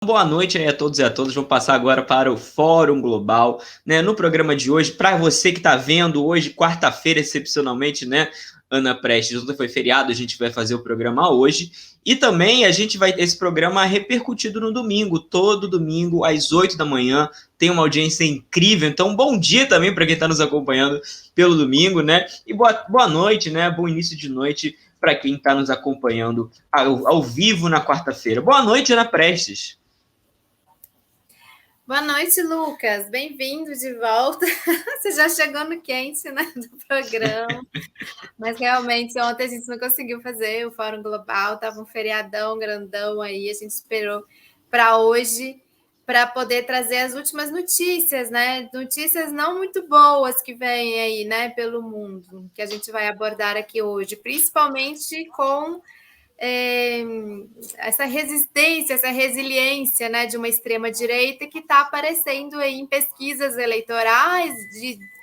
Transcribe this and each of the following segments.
Boa noite aí a todos e a todas. Vamos passar agora para o Fórum Global, né? No programa de hoje, para você que está vendo hoje, quarta-feira, excepcionalmente, né? Ana Prestes, ontem foi feriado, a gente vai fazer o programa hoje. E também a gente vai ter esse programa repercutido no domingo, todo domingo, às 8 da manhã. Tem uma audiência incrível, então bom dia também para quem está nos acompanhando pelo domingo, né? E boa noite, né? Bom início de noite para quem está nos acompanhando ao vivo na quarta-feira. Boa noite, Ana Prestes. Boa noite, Lucas. Bem-vindo de volta. Você já chegou no quente, né, do programa. Mas realmente ontem a gente não conseguiu fazer o Fórum Global, estava um feriadão grandão aí, a gente esperou para hoje para poder trazer as últimas notícias, né? Notícias não muito boas que vêm aí, né, pelo mundo, que a gente vai abordar aqui hoje, principalmente com essa resistência, essa resiliência, né, de uma extrema-direita que está aparecendo aí em pesquisas eleitorais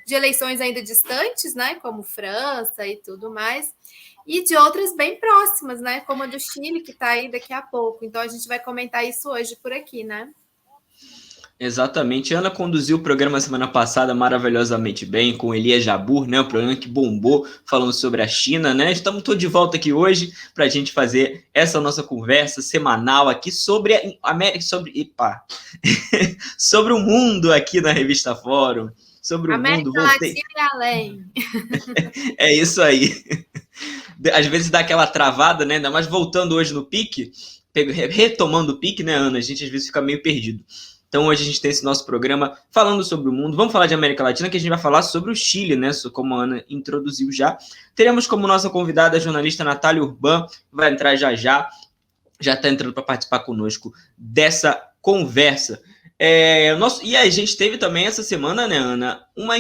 de eleições ainda distantes, né, como França e tudo mais, e de outras bem próximas, né, como a do Chile, que está aí daqui a pouco. Então, a gente vai comentar isso hoje por aqui, né? Exatamente. Ana conduziu o programa semana passada maravilhosamente bem com Elia Jabur, né? O programa que bombou falando sobre a China, né? Estamos todos de volta aqui hoje para a gente fazer essa nossa conversa semanal aqui sobre a América, sobre o mundo aqui na revista Fórum, sobre o mundo. América Latina e além. É isso aí. Às vezes dá aquela travada, né? Ainda mais voltando hoje no pique, retomando o pique, né, Ana? A gente às vezes fica meio perdido. Então hoje a gente tem esse nosso programa falando sobre o mundo. Vamos falar de América Latina, que a gente vai falar sobre o Chile, né? Como a Ana introduziu já. Teremos como nossa convidada a jornalista Natália Urban, que vai entrar já está entrando para participar conosco dessa conversa. E a gente teve também essa semana, né, Ana, uma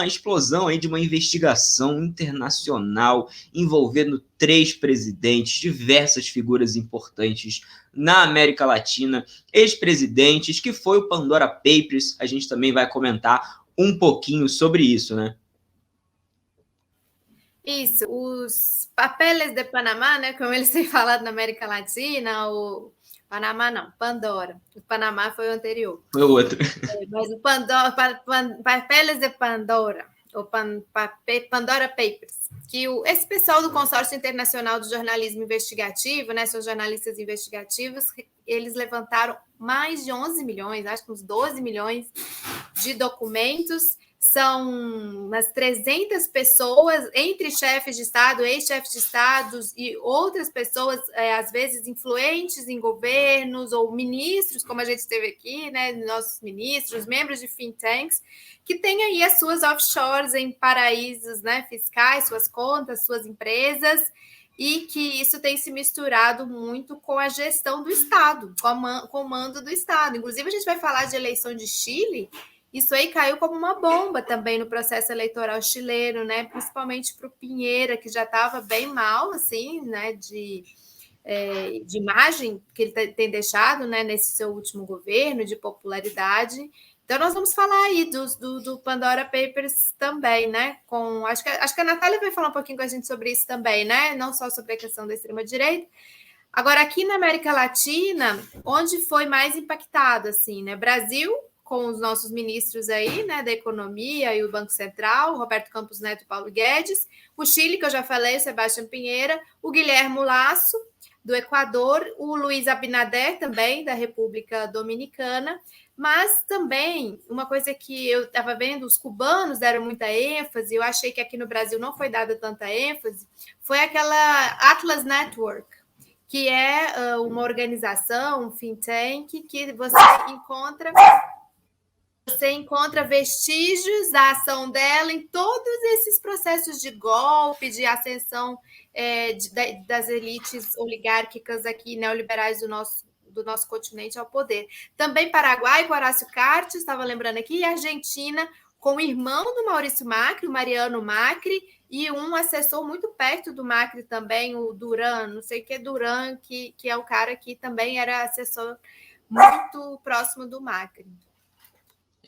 explosão aí de uma investigação internacional envolvendo 3 presidentes, diversas figuras importantes na América Latina, ex-presidentes, que foi o Pandora Papers. A gente também vai comentar um pouquinho sobre isso, né? Isso, os papeles de Panamá, né, como eles têm falado na América Latina, o Panamá não, Pandora. O Panamá foi o anterior. Foi o outro. Mas o Pandora, papeles de Pandora, ou Pandora Papers, que esse pessoal do Consórcio Internacional do Jornalismo Investigativo, né, são jornalistas investigativos, eles levantaram mais de 11 milhões, acho que uns 12 milhões de documentos. São umas 300 pessoas, entre chefes de Estado, ex-chefes de Estados e outras pessoas, às vezes influentes em governos ou ministros, como a gente teve aqui, né, nossos ministros, membros de think tanks, que têm aí as suas offshores em paraísos, né, fiscais, suas contas, suas empresas, e que isso tem se misturado muito com a gestão do Estado, com o mando do Estado. Inclusive, a gente vai falar de eleição de Chile. Isso aí caiu como uma bomba também no processo eleitoral chileno, né? Principalmente para o Pinheira, que já estava bem mal, assim, né? De imagem que ele tem deixado, né? Nesse seu último governo, de popularidade. Então, nós vamos falar aí do Pandora Papers também, né? Acho que a Natália vai falar um pouquinho com a gente sobre isso também, né? Não só sobre a questão da extrema-direita. Agora, aqui na América Latina, onde foi mais impactado, assim, né? Brasil, com os nossos ministros aí, né, da Economia e o Banco Central, Roberto Campos Neto e Paulo Guedes, o Chile, que eu já falei, o Sebastião Pinheira, o Guilherme Lasso, do Equador, o Luiz Abinader, também, da República Dominicana, mas também, uma coisa que eu estava vendo, os cubanos deram muita ênfase, eu achei que aqui no Brasil não foi dada tanta ênfase, foi aquela Atlas Network, que é uma organização, um think tank, que você encontra vestígios da ação dela em todos esses processos de golpe, de ascensão das elites oligárquicas aqui, neoliberais do nosso continente ao poder. Também Paraguai, com Horácio Cartes, estava lembrando aqui, e Argentina, com o irmão do Maurício Macri, o Mariano Macri, e um assessor muito perto do Macri também, o Duran, não sei o que é Duran, que é o cara que também era assessor muito próximo do Macri.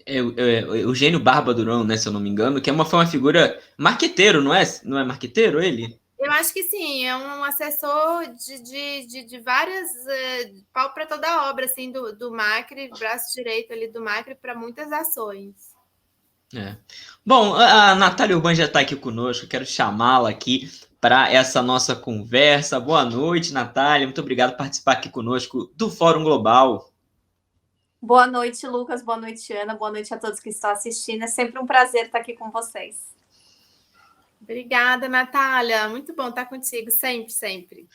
Eugênio Barba Durão, né, se eu não me engano, que foi uma figura marqueteiro, não é? Não é marqueteiro ele? Eu acho que sim, é um assessor de várias pau para toda a obra assim do Macri, braço direito ali do Macri para muitas ações. É. Bom, a Natália Urbano já está aqui conosco, quero chamá-la aqui para essa nossa conversa. Boa noite, Natália, muito obrigado por participar aqui conosco do Fórum Global. Boa noite, Lucas, boa noite, Ana, boa noite a todos que estão assistindo. É sempre um prazer estar aqui com vocês. Obrigada, Natália, muito bom estar contigo, sempre, sempre.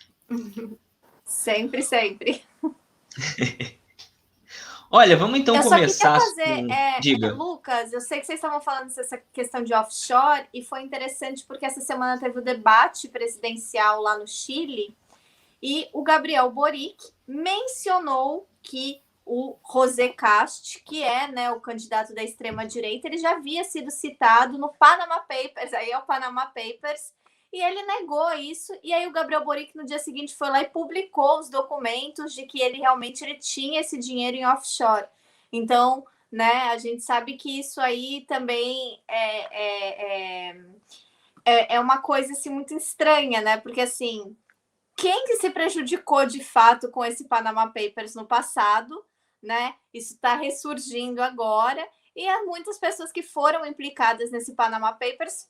Sempre, sempre. Olha, vamos então começar. Eu só queria fazer, Diga. Lucas, eu sei que vocês estavam falando dessa questão de offshore e foi interessante porque essa semana teve o debate presidencial lá no Chile e o Gabriel Boric mencionou que o José Cast, que é, né, o candidato da extrema-direita, ele já havia sido citado no Panama Papers, aí é o Panama Papers, e ele negou isso, e aí o Gabriel Boric no dia seguinte foi lá e publicou os documentos de que ele realmente tinha esse dinheiro em offshore. Então, né, a gente sabe que isso aí também é uma coisa assim, muito estranha, né? Porque assim, quem que se prejudicou de fato com esse Panama Papers no passado, né? Isso está ressurgindo agora, e há muitas pessoas que foram implicadas nesse Panama Papers.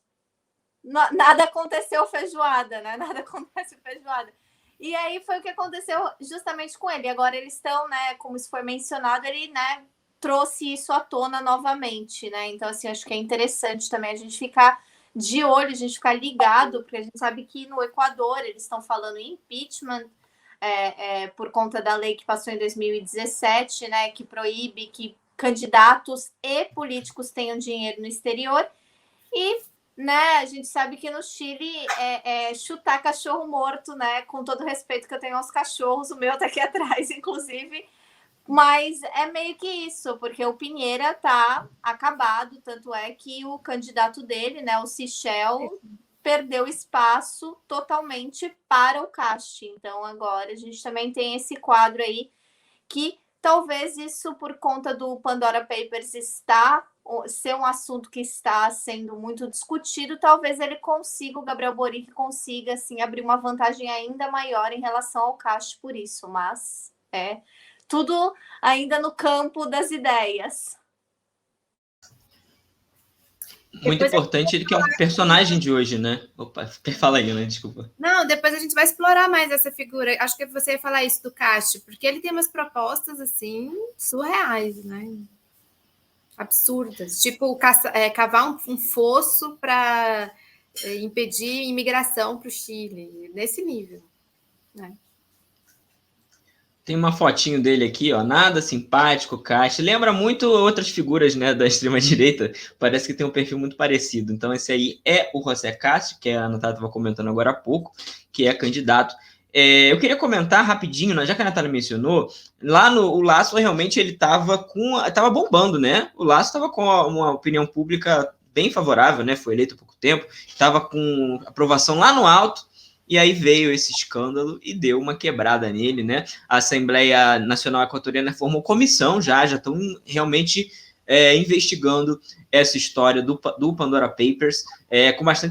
Nada aconteceu feijoada, né? Nada acontece feijoada. E aí foi o que aconteceu justamente com ele. Agora eles estão, né? Como isso foi mencionado, ele, né, trouxe isso à tona novamente, né? Então, assim, acho que é interessante também a gente ficar de olho, a gente ficar ligado, porque a gente sabe que no Equador eles estão falando em impeachment por conta da lei que passou em 2017, né? Que proíbe que candidatos e políticos tenham dinheiro no exterior. E né, a gente sabe que no Chile é chutar cachorro morto, né? Com todo o respeito que eu tenho aos cachorros, o meu tá aqui atrás, inclusive. Mas é meio que isso, porque o Piñera tá acabado, tanto é que o candidato dele, né, o Sichel, perdeu espaço totalmente para o Cast. Então agora a gente também tem esse quadro aí que talvez isso, por conta do Pandora Papers ser um assunto que está sendo muito discutido, talvez ele consiga, o Gabriel Boric consiga assim, abrir uma vantagem ainda maior em relação ao Cast por isso, mas tudo ainda no campo das ideias. Muito importante ele que é um personagem de hoje, né? Opa, fala aí, né? Desculpa. Não, depois a gente vai explorar mais essa figura. Acho que você ia falar isso do Cast, porque ele tem umas propostas assim surreais, né? Absurdas, tipo cavar um fosso para impedir imigração para o Chile, nesse nível, né? Tem uma fotinho dele aqui, ó, nada simpático, Cast. Lembra muito outras figuras, né, da extrema-direita. Parece que tem um perfil muito parecido. Então, esse aí é o José Cast, que a Natália estava comentando agora há pouco, que é candidato. Eu queria comentar rapidinho, né, já que a Natália mencionou, lá no o Lasso, realmente, ele estava bombando, né? O Lasso estava com uma opinião pública bem favorável, né? Foi eleito há pouco tempo, estava com aprovação lá no alto. E aí veio esse escândalo e deu uma quebrada nele, né? A Assembleia Nacional Equatoriana formou comissão já estão realmente investigando essa história do Pandora Papers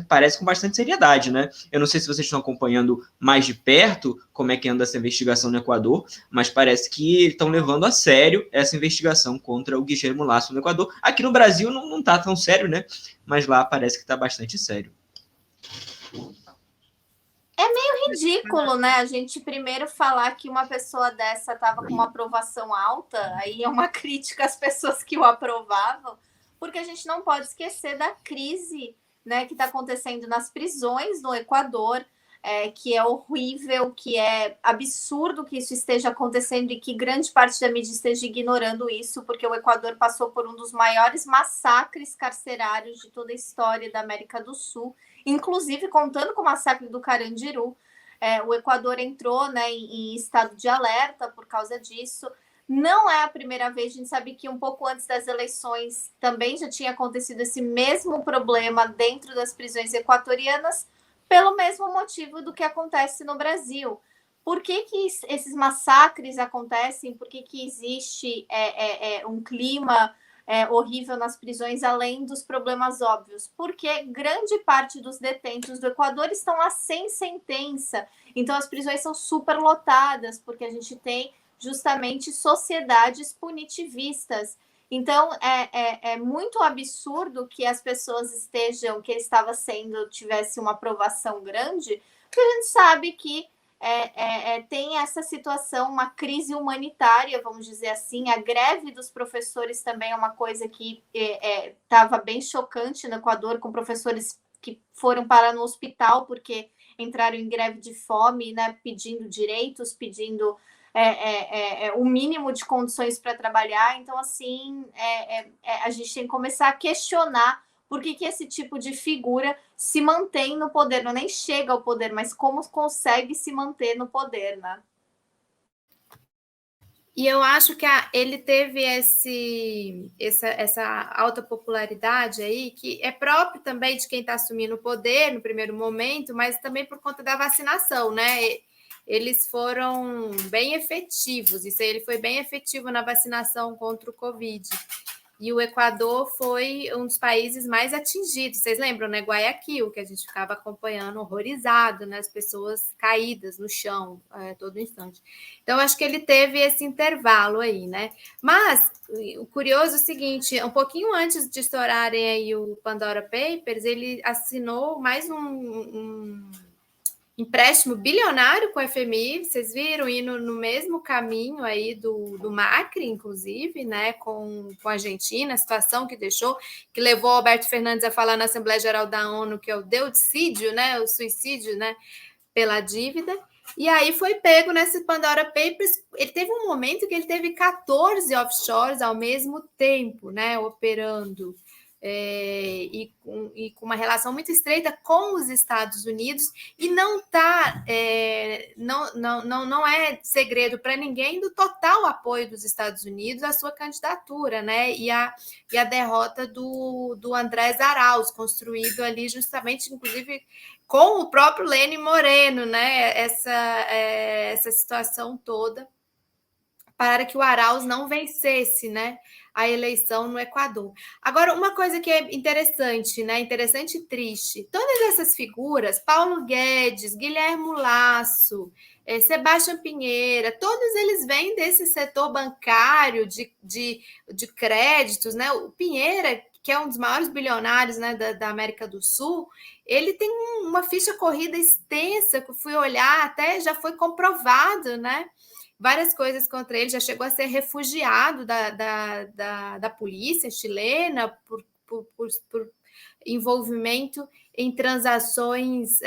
parece com bastante seriedade, né? Eu não sei se vocês estão acompanhando mais de perto como é que anda essa investigação no Equador, mas parece que estão levando a sério essa investigação contra o Guillermo Lasso no Equador. Aqui no Brasil não está tão sério, né? Mas lá parece que está bastante sério. É meio ridículo, né? A gente primeiro falar que uma pessoa dessa estava com uma aprovação alta, aí é uma crítica às pessoas que o aprovavam, porque a gente não pode esquecer da crise, né, que está acontecendo nas prisões no Equador, que é horrível, que é absurdo que isso esteja acontecendo e que grande parte da mídia esteja ignorando isso, porque o Equador passou por um dos maiores massacres carcerários de toda a história da América do Sul, inclusive contando com o massacre do Carandiru. O Equador entrou, né, em estado de alerta por causa disso. Não é a primeira vez, a gente sabe que um pouco antes das eleições também já tinha acontecido esse mesmo problema dentro das prisões equatorianas, pelo mesmo motivo do que acontece no Brasil. Por que esses massacres acontecem? Por que existe um clima horrível nas prisões, além dos problemas óbvios, porque grande parte dos detentos do Equador estão lá sem sentença, então as prisões são super lotadas, porque a gente tem justamente sociedades punitivistas. Então, é muito absurdo que as pessoas que ele estava tivesse uma aprovação grande, porque a gente sabe que tem essa situação, uma crise humanitária, vamos dizer assim. A greve dos professores também é uma coisa que estava bem chocante no Equador, com professores que foram parar no hospital porque entraram em greve de fome, né, pedindo direitos, pedindo o mínimo de condições para trabalhar. Então, assim, a gente tem que começar a questionar por que esse tipo de figura se mantém no poder, não nem chega ao poder, mas como consegue se manter no poder, né? E eu acho que ele teve essa alta popularidade aí, que é próprio também de quem está assumindo o poder no primeiro momento, mas também por conta da vacinação, né? Eles foram bem efetivos, isso aí, ele foi bem efetivo na vacinação contra o Covid. E o Equador foi um dos países mais atingidos. Vocês lembram, né? Guayaquil, que a gente ficava acompanhando, horrorizado, né? As pessoas caídas no chão todo instante. Então, acho que ele teve esse intervalo aí, né? Mas o curioso é o seguinte: um pouquinho antes de estourarem aí o Pandora Papers, ele assinou mais um empréstimo bilionário com o FMI, vocês viram, indo no mesmo caminho aí do Macri, inclusive, né, com a Argentina, a situação que deixou, que levou Alberto Fernandes a falar na Assembleia Geral da ONU que é o deuticídio, né, o suicídio, né, pela dívida. E aí foi pego nesse Pandora Papers. Ele teve um momento que ele teve 14 offshores ao mesmo tempo, né, operando. E com uma relação muito estreita com os Estados Unidos, e não é segredo para ninguém do total apoio dos Estados Unidos à sua candidatura, né? E a derrota do Andrés Arauz, construído ali justamente, inclusive, com o próprio Lenin Moreno, né? Essa situação toda, para que o Arauz não vencesse, né, a eleição no Equador. Agora, uma coisa que é interessante, né, interessante e triste, todas essas figuras, Paulo Guedes, Guilherme Lasso, Sebastião Pinheira, todos eles vêm desse setor bancário de créditos, né? O Pinheira, que é um dos maiores bilionários, né, da América do Sul, ele tem uma ficha corrida extensa, que eu fui olhar, até já foi comprovado, né? Várias coisas contra ele, já chegou a ser refugiado da polícia chilena por envolvimento em transações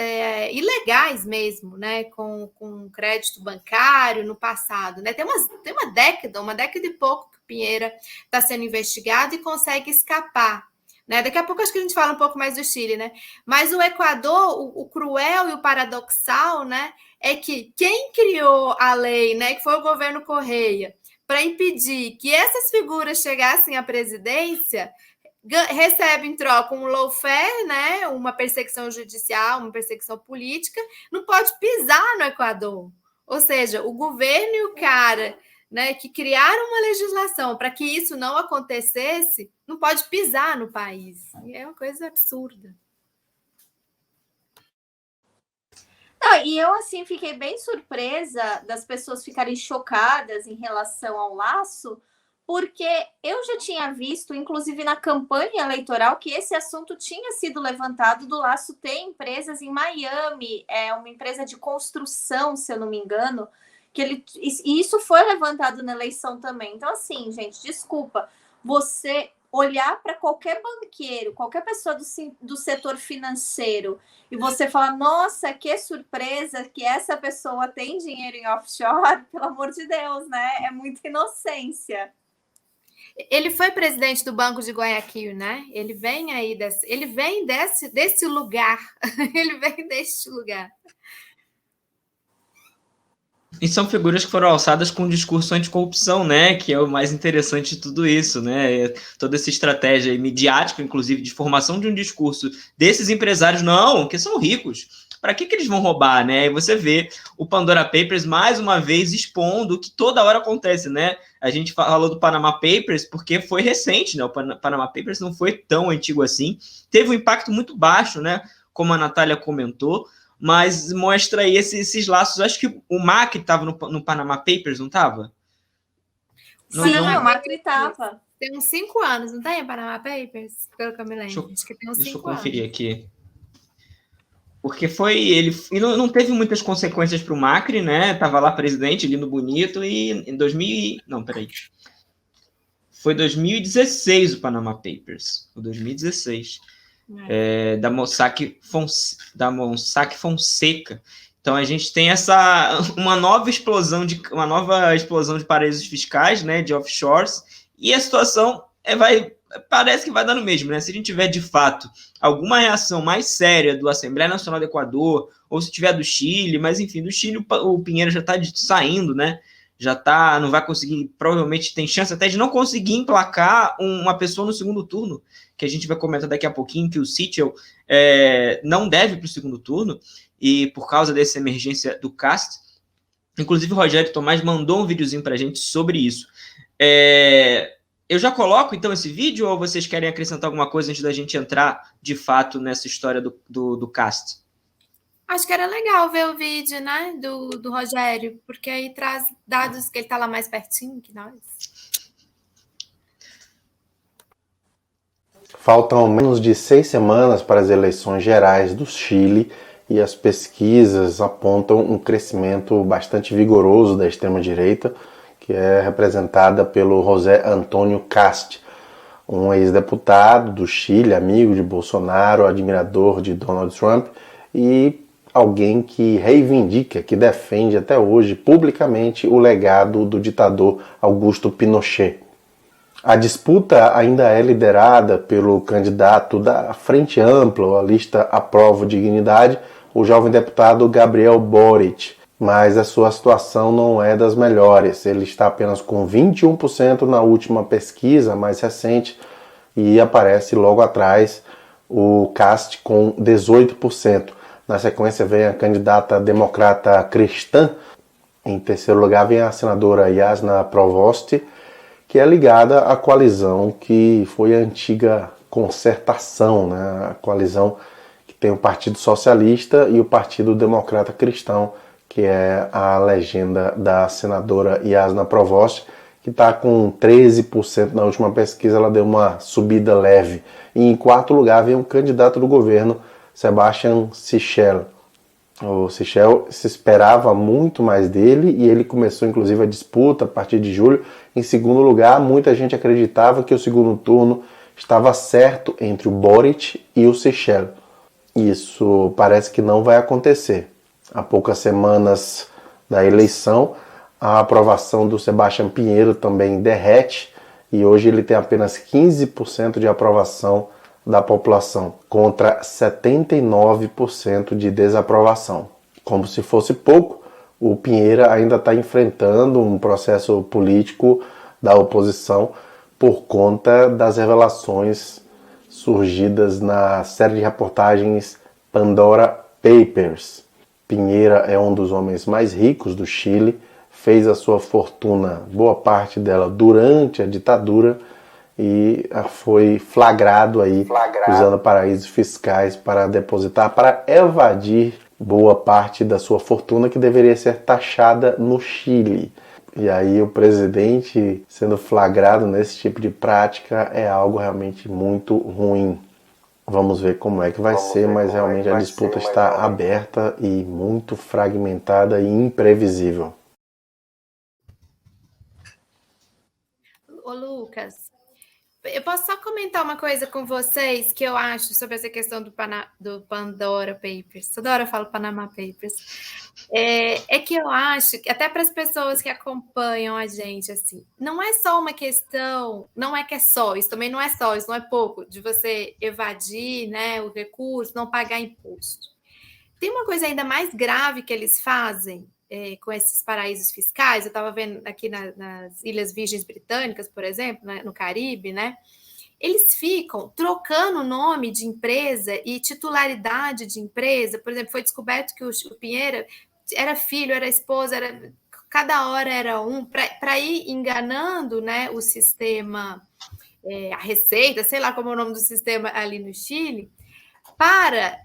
ilegais mesmo, né, com crédito bancário no passado, né? Tem uma década e pouco que o Pinheira está sendo investigado e consegue escapar, né? Daqui a pouco acho que a gente fala um pouco mais do Chile, né? Mas o Equador, o cruel e o paradoxal, né, é que quem criou a lei, né, que foi o governo Correia, para impedir que essas figuras chegassem à presidência, recebe em troca um lawfare, né, uma perseguição judicial, uma perseguição política, não pode pisar no Equador. Ou seja, o governo e o cara, né, que criaram uma legislação para que isso não acontecesse, não pode pisar no país. E é uma coisa absurda. Não, e eu, assim, fiquei bem surpresa das pessoas ficarem chocadas em relação ao Lasso, porque eu já tinha visto, inclusive na campanha eleitoral, que esse assunto tinha sido levantado do Lasso ter empresas em Miami, uma empresa de construção, se eu não me engano, e isso foi levantado na eleição também. Então, assim, gente, desculpa, você olhar para qualquer banqueiro, qualquer pessoa do setor financeiro, e você falar, nossa, que surpresa que essa pessoa tem dinheiro em offshore, pelo amor de Deus, né? É muita inocência. Ele foi presidente do Banco de Guayaquil, né? Ele vem aí desse lugar. Ele vem deste lugar. E são figuras que foram alçadas com um discurso anticorrupção, né? Que é o mais interessante de tudo isso, né? Toda essa estratégia midiática, inclusive, de formação de um discurso desses empresários, não, que são ricos. para que eles vão roubar, né? E você vê o Pandora Papers mais uma vez expondo o que toda hora acontece, né? A gente falou do Panama Papers porque foi recente, né? O Panama Papers não foi tão antigo assim. Teve um impacto muito baixo, né? Como a Natália comentou, mas mostra aí esses laços. Acho que o Macri estava no Panama Papers, não estava? Sim, o Macri estava. Tem uns 5 anos, não tem, Panama Papers? Pelo que eu me lembro. Acho que tem uns 5 anos. Deixa eu conferir aqui. Porque foi ele. E não teve muitas consequências para o Macri, né? Tava lá presidente, lindo, bonito, e em 2000. Não, peraí. Foi 2016 o Panama Papers. Foi 2016. Da Mossack Fonseca. Então a gente tem uma nova explosão de paraísos fiscais, né? De offshores, e a situação parece que vai dar no mesmo, né? Se a gente tiver de fato alguma reação mais séria do Assembleia Nacional do Equador, ou se tiver do Chile, mas enfim, do Chile o Pinheiro já está saindo, né? Já tá, não vai conseguir, provavelmente tem chance até de não conseguir emplacar uma pessoa no segundo turno, que a gente vai comentar daqui a pouquinho, que o Sichel não deve para o segundo turno, e por causa dessa emergência do CAST. Inclusive o Rogério Tomás mandou um videozinho para a gente sobre isso. Eu já coloco, então, esse vídeo, ou vocês querem acrescentar alguma coisa antes da gente entrar, de fato, nessa história do CAST? Acho que era legal ver o vídeo, né, do Rogério, porque aí traz dados que ele está lá mais pertinho que nós. Faltam menos de 6 semanas para as eleições gerais do Chile e as pesquisas apontam um crescimento bastante vigoroso da extrema-direita, que é representada pelo José Antônio Cast, um ex-deputado do Chile, amigo de Bolsonaro, admirador de Donald Trump e alguém que reivindica, que defende até hoje publicamente o legado do ditador Augusto Pinochet. A disputa ainda é liderada pelo candidato da Frente Ampla, a lista Aprova Dignidade, o jovem deputado Gabriel Boric, mas a sua situação não é das melhores. Ele está apenas com 21% na última pesquisa mais recente e aparece logo atrás o Cast com 18%. Na sequência vem a candidata democrata cristã. Em terceiro lugar vem a senadora Jasna Provost, que é ligada à coalizão que foi a antiga concertação, né? A coalizão que tem o Partido Socialista e o Partido Democrata Cristão, que é a legenda da senadora Jasna Provost, que está com 13% na última pesquisa. Ela deu uma subida leve. E em quarto lugar vem o candidato do governo, Sebastián Sichel. O Sichel se esperava muito mais dele e ele começou inclusive a disputa a partir de julho. Em segundo lugar, muita gente acreditava que o segundo turno estava certo entre o Boric e o Sichel. Isso parece que não vai acontecer. Há poucas semanas da eleição, a aprovação do Sebastián Pinheiro também derrete e hoje ele tem apenas 15% de aprovação da população, contra 79% de desaprovação. Como se fosse pouco, o Pinheira ainda está enfrentando um processo político da oposição por conta das revelações surgidas na série de reportagens Pandora Papers. Pinheira é um dos homens mais ricos do Chile, fez a sua fortuna, boa parte dela, durante a ditadura, e foi flagrado usando paraísos fiscais para depositar, para evadir boa parte da sua fortuna que deveria ser taxada no Chile. E aí o presidente sendo flagrado nesse tipo de prática é algo realmente muito ruim. Vamos ver como é que vai ser, mas realmente a disputa está aberta e muito fragmentada e imprevisível. Ô, Lucas, eu posso só comentar uma coisa com vocês que eu acho sobre essa questão do Pandora Papers. Toda hora eu falo Panama Papers. É que eu acho que, até para as pessoas que acompanham a gente, assim, não é só uma questão, não é que é só, isso também não é só, isso não é pouco, de você evadir, né, o recurso, não pagar imposto. Tem uma coisa ainda mais grave que eles fazem com esses paraísos fiscais. Eu estava vendo aqui nas Ilhas Virgens Britânicas, por exemplo, né, no Caribe, né? eles ficam trocando nome de empresa e titularidade de empresa. Por exemplo, foi descoberto que o Pinheira era filho, era esposa, cada hora era um, para ir enganando, né, o sistema, a Receita, sei lá como é o nome do sistema ali no Chile, para,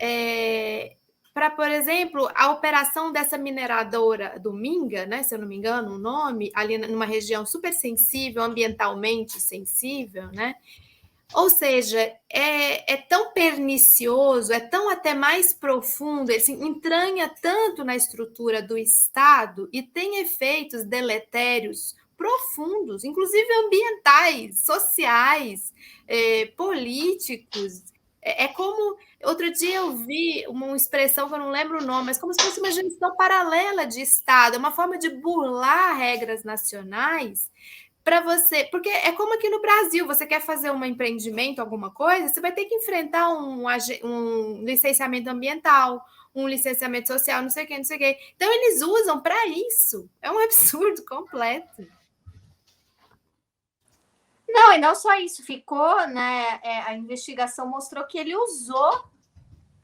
por exemplo, a operação dessa mineradora do Minga, né, se eu não me engano o nome, ali numa região super sensível, ambientalmente sensível, né? Ou seja, é tão pernicioso, é tão até mais profundo, assim, entranha tanto na estrutura do Estado e tem efeitos deletérios profundos, inclusive ambientais, sociais, políticos. É como... Outro dia eu vi uma expressão que eu não lembro o nome, mas como se fosse uma gestão paralela de Estado, é uma forma de burlar regras nacionais para você, porque é como aqui no Brasil, você quer fazer um empreendimento, alguma coisa, você vai ter que enfrentar um licenciamento ambiental, um licenciamento social, não sei o que, não sei o que. Então, eles usam para isso. É um absurdo completo. Não, e não só isso, ficou, né? A investigação mostrou que ele usou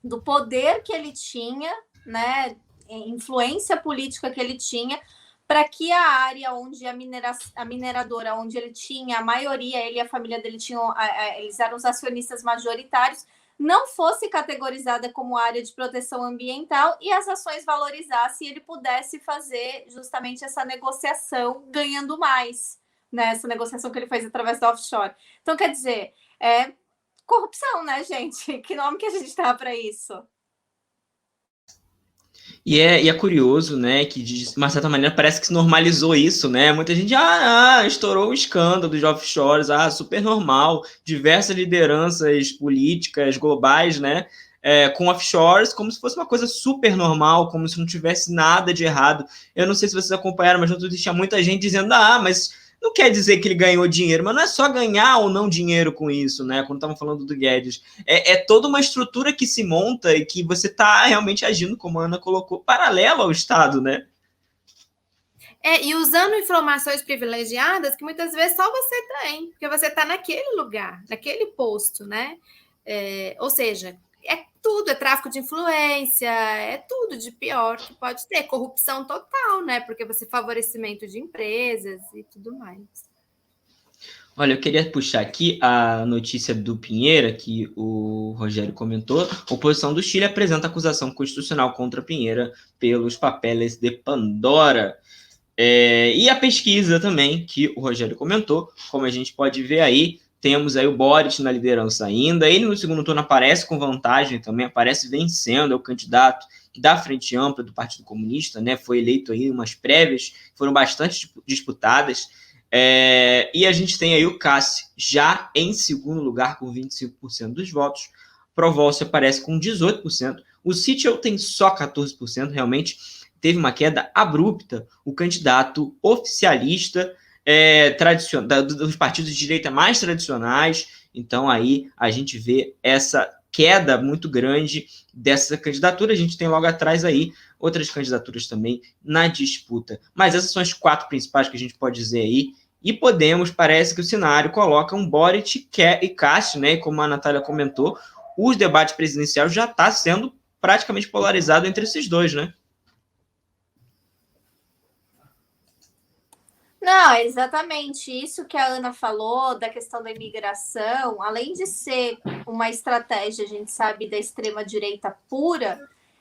do poder que ele tinha, né? Influência política que ele tinha, para que a área onde a mineradora, onde ele tinha a maioria, ele e a família dele tinham, eles eram os acionistas majoritários, não fosse categorizada como área de proteção ambiental e as ações valorizassem e ele pudesse fazer justamente essa negociação ganhando mais, né? Essa negociação que ele fez através da offshore. Então, quer dizer, corrupção, né, gente? Que nome que a gente dá para isso? E é curioso, né, que de uma certa maneira parece que se normalizou isso, né? Muita gente, estourou o escândalo de offshores, super normal, diversas lideranças políticas globais, né, com offshores, como se fosse uma coisa super normal, como se não tivesse nada de errado. Eu não sei se vocês acompanharam, mas no Twitter tinha muita gente dizendo, mas não quer dizer que ele ganhou dinheiro, mas não é só ganhar ou não dinheiro com isso, né? Quando estavam falando do Guedes. É toda uma estrutura que se monta e que você está realmente agindo, como a Ana colocou, paralelo ao Estado, né? E usando informações privilegiadas que muitas vezes só você tem, porque você está naquele lugar, naquele posto, né? Ou seja, tudo, é tráfico de influência, é tudo de pior que pode ter, corrupção total, né? Porque você favorecimento de empresas e tudo mais. Olha, eu queria puxar aqui a notícia do Pinheira, que o Rogério comentou. A oposição do Chile apresenta acusação constitucional contra Pinheira pelos papeles de Pandora. E a pesquisa também, que o Rogério comentou, como a gente pode ver aí, temos aí o Boric na liderança ainda. Ele no segundo turno aparece com vantagem também, aparece vencendo, é o candidato da Frente Ampla do Partido Comunista, né? Foi eleito aí umas prévias, foram bastante disputadas. E a gente tem aí o Cassi já em segundo lugar com 25% dos votos. Provolce aparece com 18%. O Sichel tem só 14%, realmente teve uma queda abrupta. O candidato oficialista dos partidos de direita mais tradicionais. Então aí a gente vê essa queda muito grande dessa candidatura. A gente tem logo atrás aí outras candidaturas também na disputa. Mas essas são as 4 principais que a gente pode dizer aí. E parece que o cenário coloca um Boric e Cassi, né? Como a Natália comentou, os debates presidenciais já está sendo praticamente polarizado entre esses dois, né? Não, exatamente isso que a Ana falou da questão da imigração, além de ser uma estratégia, a gente sabe, da extrema-direita pura,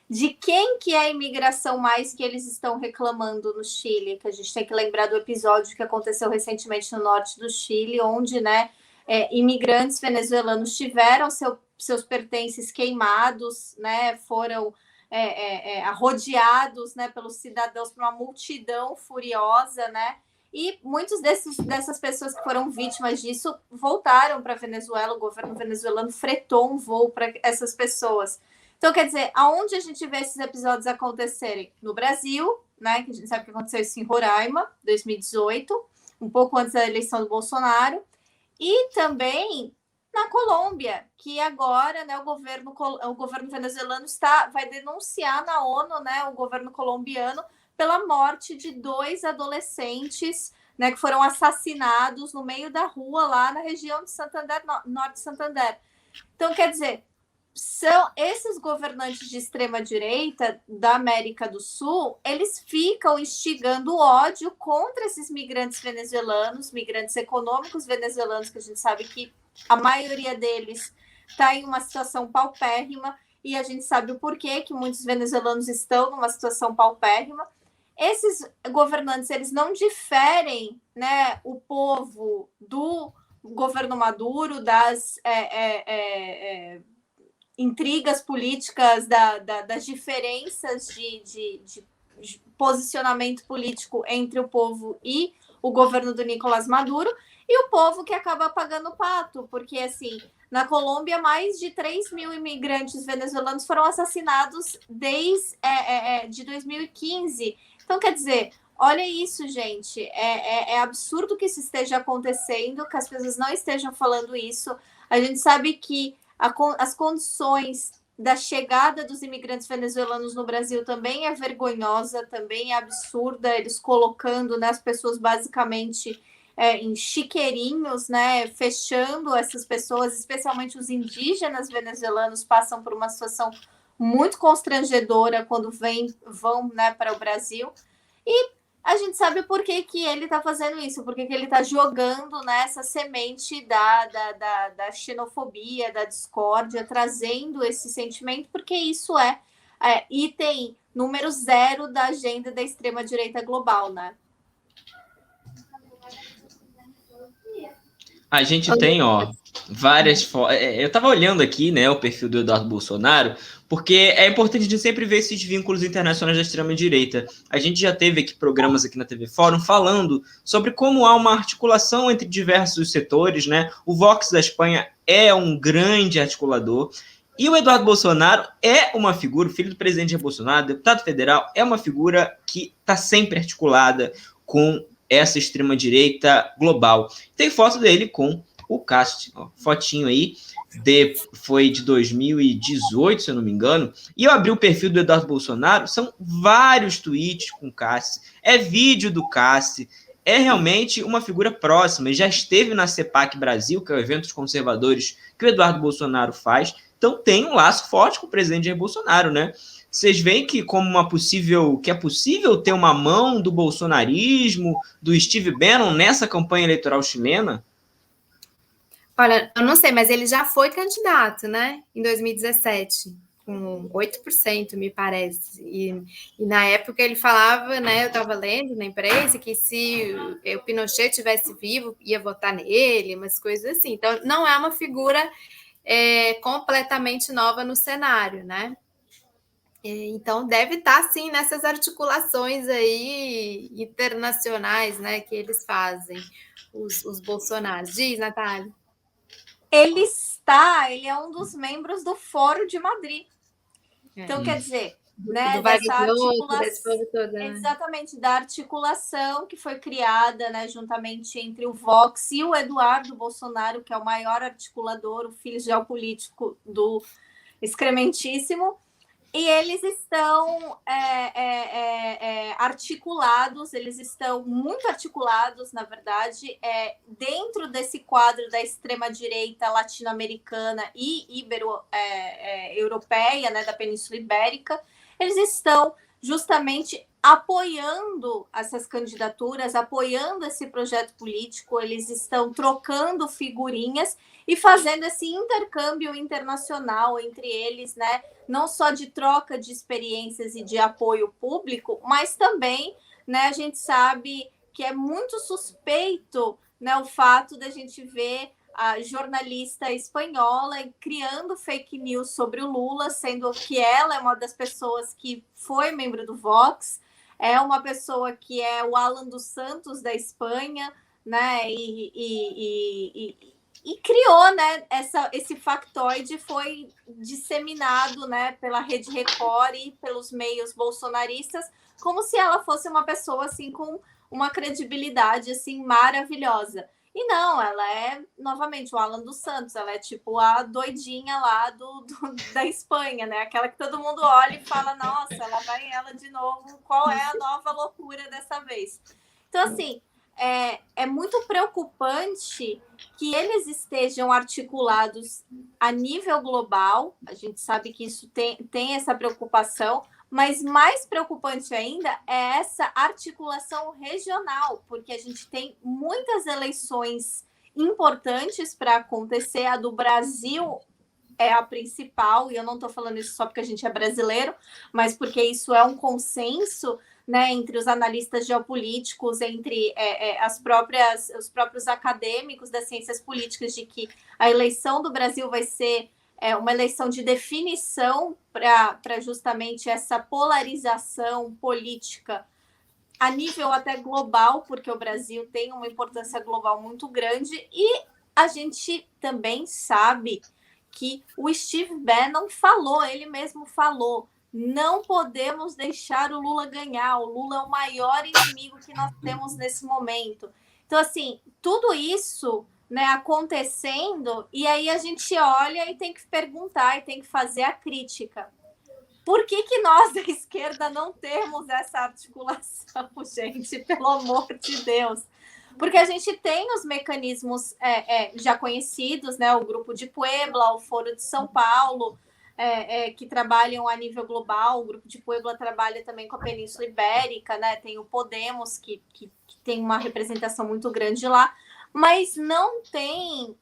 de quem que é a imigração mais que eles estão reclamando no Chile, que a gente tem que lembrar do episódio que aconteceu recentemente no norte do Chile, onde, né, imigrantes venezuelanos tiveram seus pertences queimados, né, foram arrodeados, né, pelos cidadãos, por uma multidão furiosa, né, e muitas dessas pessoas que foram vítimas disso voltaram para a Venezuela. O governo venezuelano fretou um voo para essas pessoas. Então, quer dizer, aonde a gente vê esses episódios acontecerem? No Brasil, né? Que a gente sabe que aconteceu isso em Roraima, 2018, um pouco antes da eleição do Bolsonaro, e também na Colômbia, que agora, né, o governo venezuelano vai denunciar na ONU, né, o governo colombiano pela morte de 2 adolescentes, né, que foram assassinados no meio da rua lá na região de Santander, norte de Santander. Então, quer dizer, são esses governantes de extrema-direita da América do Sul, eles ficam instigando ódio contra esses migrantes venezuelanos, migrantes econômicos venezuelanos, que a gente sabe que a maioria deles está em uma situação paupérrima, e a gente sabe o porquê que muitos venezuelanos estão numa situação paupérrima. Esses governantes, eles não diferem, né, o povo do governo Maduro, das intrigas políticas, das diferenças de posicionamento político entre o povo e o governo do Nicolás Maduro, e o povo que acaba pagando o pato, porque, assim, na Colômbia, mais de 3 mil imigrantes venezuelanos foram assassinados desde de 2015. Então, quer dizer, olha isso, gente. É absurdo que isso esteja acontecendo, que as pessoas não estejam falando isso. A gente sabe que as condições da chegada dos imigrantes venezuelanos no Brasil também é vergonhosa, também é absurda, eles colocando, né, as pessoas basicamente em chiqueirinhos, né, fechando essas pessoas, especialmente os indígenas venezuelanos passam por uma situação muito constrangedora quando vão, né, para o Brasil. E a gente sabe por que ele está fazendo isso, porque ele está jogando nessa semente da xenofobia, da discórdia, trazendo esse sentimento, porque isso é item número 0 da agenda da extrema-direita global, né? A gente tem, várias fotos. Eu estava olhando aqui, né, o perfil do Eduardo Bolsonaro, porque é importante de sempre ver esses vínculos internacionais da extrema-direita. A gente já teve aqui programas aqui na TV Fórum falando sobre como há uma articulação entre diversos setores, né? O Vox da Espanha é um grande articulador. E o Eduardo Bolsonaro é uma figura, o filho do presidente Jair Bolsonaro, deputado federal, é uma figura que está sempre articulada com essa extrema-direita global. Tem foto dele com o Cast, fotinho aí, foi de 2018, se eu não me engano, e eu abri o perfil do Eduardo Bolsonaro, são vários tweets com o Cast, é vídeo do Cast, é realmente uma figura próxima, e já esteve na CEPAC Brasil, que é o evento dos conservadores que o Eduardo Bolsonaro faz, então tem um laço forte com o presidente Jair Bolsonaro, né? Vocês veem que é possível ter uma mão do bolsonarismo, do Steve Bannon nessa campanha eleitoral chilena? Olha, eu não sei, mas ele já foi candidato, né? Em 2017, com 8%, me parece. E na época ele falava, né? Eu estava lendo na imprensa que se o Pinochet tivesse vivo, ia votar nele, umas coisas assim. Então, não é uma figura completamente nova no cenário, né? Então, deve estar, sim, nessas articulações aí internacionais, né, que eles fazem, os bolsonaros. Diz, Natália. Ele é um dos membros do Fórum de Madrid. Então, quer dizer, né, dessa articulação, né? Exatamente, da articulação que foi criada, né, juntamente entre o Vox e o Eduardo Bolsonaro, que é o maior articulador, o filho geopolítico do excrementíssimo. E eles estão articulados, eles estão muito articulados, na verdade, dentro desse quadro da extrema-direita latino-americana e ibero-europeia, né, da Península Ibérica. Eles estão justamente apoiando essas candidaturas, apoiando esse projeto político, eles estão trocando figurinhas e fazendo esse intercâmbio internacional entre eles, né? Não só de troca de experiências e de apoio público, mas também, né, a gente sabe que é muito suspeito, né, o fato da gente ver a jornalista espanhola criando fake news sobre o Lula, sendo que ela é uma das pessoas que foi membro do Vox, é uma pessoa que é o Alan dos Santos da Espanha, né, e criou, né, esse factoide, foi disseminado, né, pela Rede Record e pelos meios bolsonaristas, como se ela fosse uma pessoa assim com uma credibilidade assim maravilhosa. E não, ela é, novamente, o Alan dos Santos, ela é tipo a doidinha lá da Espanha, né? Aquela que todo mundo olha e fala, nossa, lá vai ela de novo, qual é a nova loucura dessa vez? Então, assim, é muito preocupante que eles estejam articulados a nível global. A gente sabe que isso tem essa preocupação, mas mais preocupante ainda é essa articulação regional, porque a gente tem muitas eleições importantes para acontecer. A do Brasil é a principal, e eu não estou falando isso só porque a gente é brasileiro, mas porque isso é um consenso, né, entre os analistas geopolíticos, entre os próprios acadêmicos das ciências políticas, de que a eleição do Brasil vai ser uma eleição de definição para justamente essa polarização política a nível até global, porque o Brasil tem uma importância global muito grande, e a gente também sabe que o Steve Bannon falou, ele mesmo falou, não podemos deixar o Lula ganhar, o Lula é o maior inimigo que nós temos nesse momento. Então, assim, tudo isso, né, acontecendo, e aí a gente olha e tem que perguntar, e tem que fazer a crítica. Por que nós da esquerda não temos essa articulação, gente? Pelo amor de Deus. Porque a gente tem os mecanismos já conhecidos, né? O Grupo de Puebla, o Foro de São Paulo, que trabalham a nível global. O Grupo de Puebla trabalha também com a Península Ibérica, né? Tem o Podemos, que tem uma representação muito grande lá, mas não tem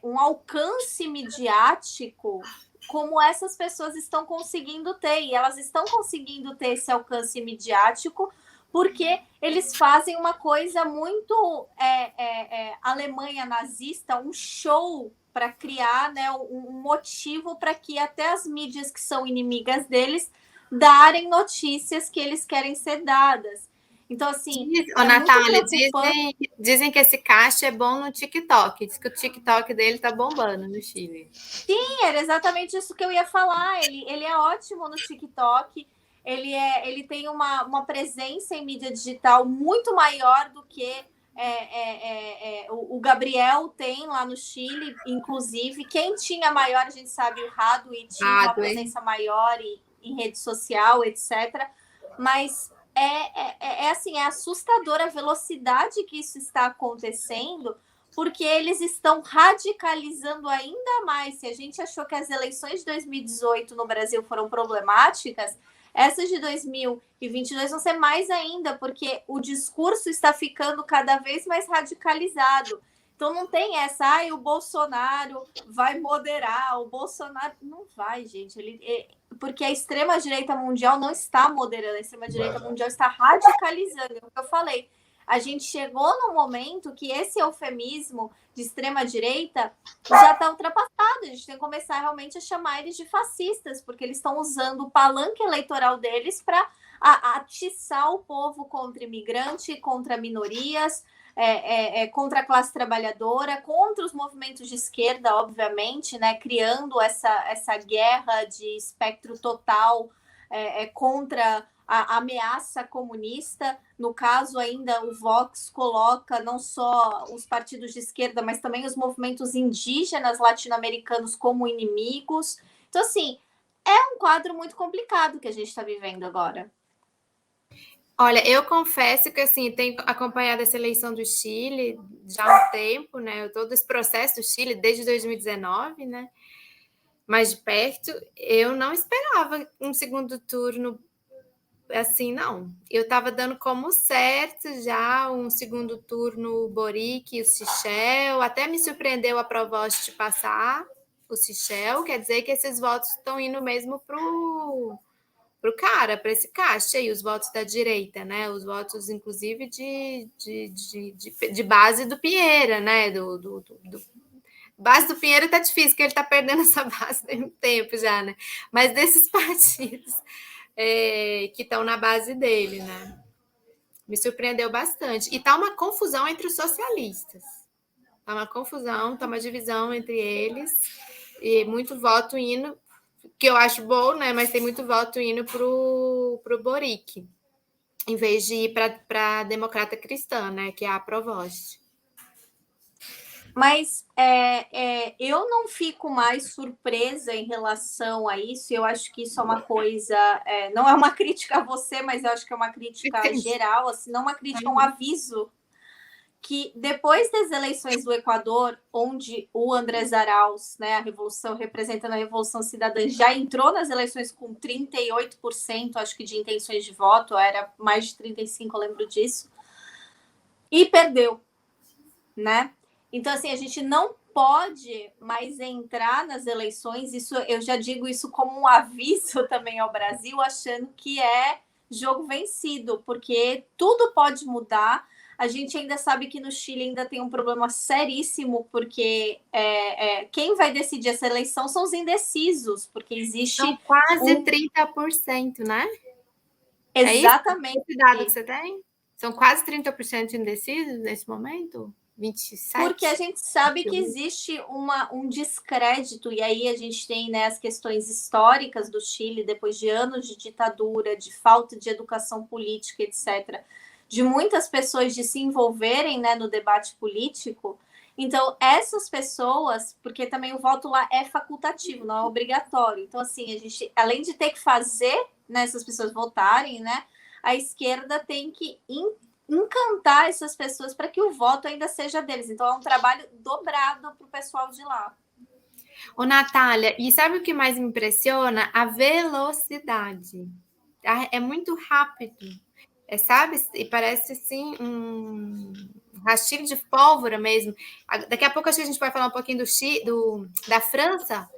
um alcance midiático como essas pessoas estão conseguindo ter. E elas estão conseguindo ter esse alcance midiático porque eles fazem uma coisa muito Alemanha nazista, um show para criar, né, um motivo para que até as mídias que são inimigas deles darem notícias que eles querem ser dadas. Então, assim... Natália, dizem que esse caixa é bom no TikTok. Diz que o TikTok dele tá bombando no Chile. Sim, era exatamente isso que eu ia falar. Ele é ótimo no TikTok. Ele tem uma presença em mídia digital muito maior do que o Gabriel tem lá no Chile, inclusive. Quem tinha maior, a gente sabe, o Radui tinha uma presença maior em rede social, etc. Mas assim, é assustadora a velocidade que isso está acontecendo, porque eles estão radicalizando ainda mais. Se a gente achou que as eleições de 2018 no Brasil foram problemáticas, essas de 2022 vão ser mais ainda, porque o discurso está ficando cada vez mais radicalizado. Então não tem essa, o Bolsonaro vai moderar, o Bolsonaro... Não vai, gente. Porque a extrema-direita mundial não está moderando, a extrema-direita mundial está radicalizando. É o que eu falei. A gente chegou no momento que esse eufemismo de extrema-direita já está ultrapassado. A gente tem que começar realmente a chamar eles de fascistas, porque eles estão usando o palanque eleitoral deles para atiçar o povo contra imigrante, contra minorias, contra a classe trabalhadora, contra os movimentos de esquerda, obviamente, né, criando essa guerra de espectro total contra a ameaça comunista. No caso, ainda o Vox coloca não só os partidos de esquerda, mas também os movimentos indígenas latino-americanos como inimigos. Então, assim, é um quadro muito complicado que a gente está vivendo agora. Olha, eu confesso que, assim, tenho acompanhado essa eleição do Chile já há um tempo, né? Todo esse processo do Chile, desde 2019, né? Mais de perto. Eu não esperava um segundo turno assim, não. Eu estava dando como certo já um segundo turno Boric e o Sichel. Até me surpreendeu a Provost passar o Sichel. Quer dizer que esses votos estão indo mesmo pro cara, para esse caixa aí, os votos da direita, né? Os votos, inclusive, de base do Pinheira, né? Base do Pinheira tá difícil, porque ele tá perdendo essa base há um tempo já, né? Mas desses partidos que estão na base dele, né? Me surpreendeu bastante. E tá uma confusão entre os socialistas. Tá uma confusão, tá uma divisão entre eles, e muito voto indo, que eu acho bom, né? Mas tem muito voto indo pro Boric, em vez de ir para a democrata cristã, né? Que é a Provost. Mas eu não fico mais surpresa em relação a isso. Eu acho que isso é uma coisa... não é uma crítica a você, mas eu acho que é uma crítica geral, assim, não uma crítica, é um aviso que depois das eleições do Equador, onde o Andrés Arauz, né, a revolução, representando a Revolução Cidadã, já entrou nas eleições com 38%, acho que de intenções de voto, era mais de 35%, eu lembro disso, e perdeu, né? Então, assim, a gente não pode mais entrar nas eleições, isso eu já digo isso como um aviso também ao Brasil, achando que é jogo vencido, porque tudo pode mudar. A gente ainda sabe que no Chile ainda tem um problema seríssimo, porque quem vai decidir essa eleição são os indecisos, porque existe... São quase 30%, né? Exatamente. Esse dado que você tem? São quase 30% indecisos nesse momento? 27%? Porque a gente sabe que existe um descrédito, e aí a gente tem, né, as questões históricas do Chile, depois de anos de ditadura, de falta de educação política, etc., de muitas pessoas de se envolverem, né, no debate político. Então, essas pessoas, porque também o voto lá é facultativo, não é obrigatório. Então, assim, a gente, além de ter que fazer, né, essas pessoas votarem, né, a esquerda tem que encantar essas pessoas para que o voto ainda seja deles. Então, é um trabalho dobrado para o pessoal de lá. Ô, Natália, e sabe o que mais me impressiona? A velocidade. É muito rápido. Sabe? E parece assim um rastilho de pólvora mesmo. Daqui a pouco acho que a gente vai falar um pouquinho da França.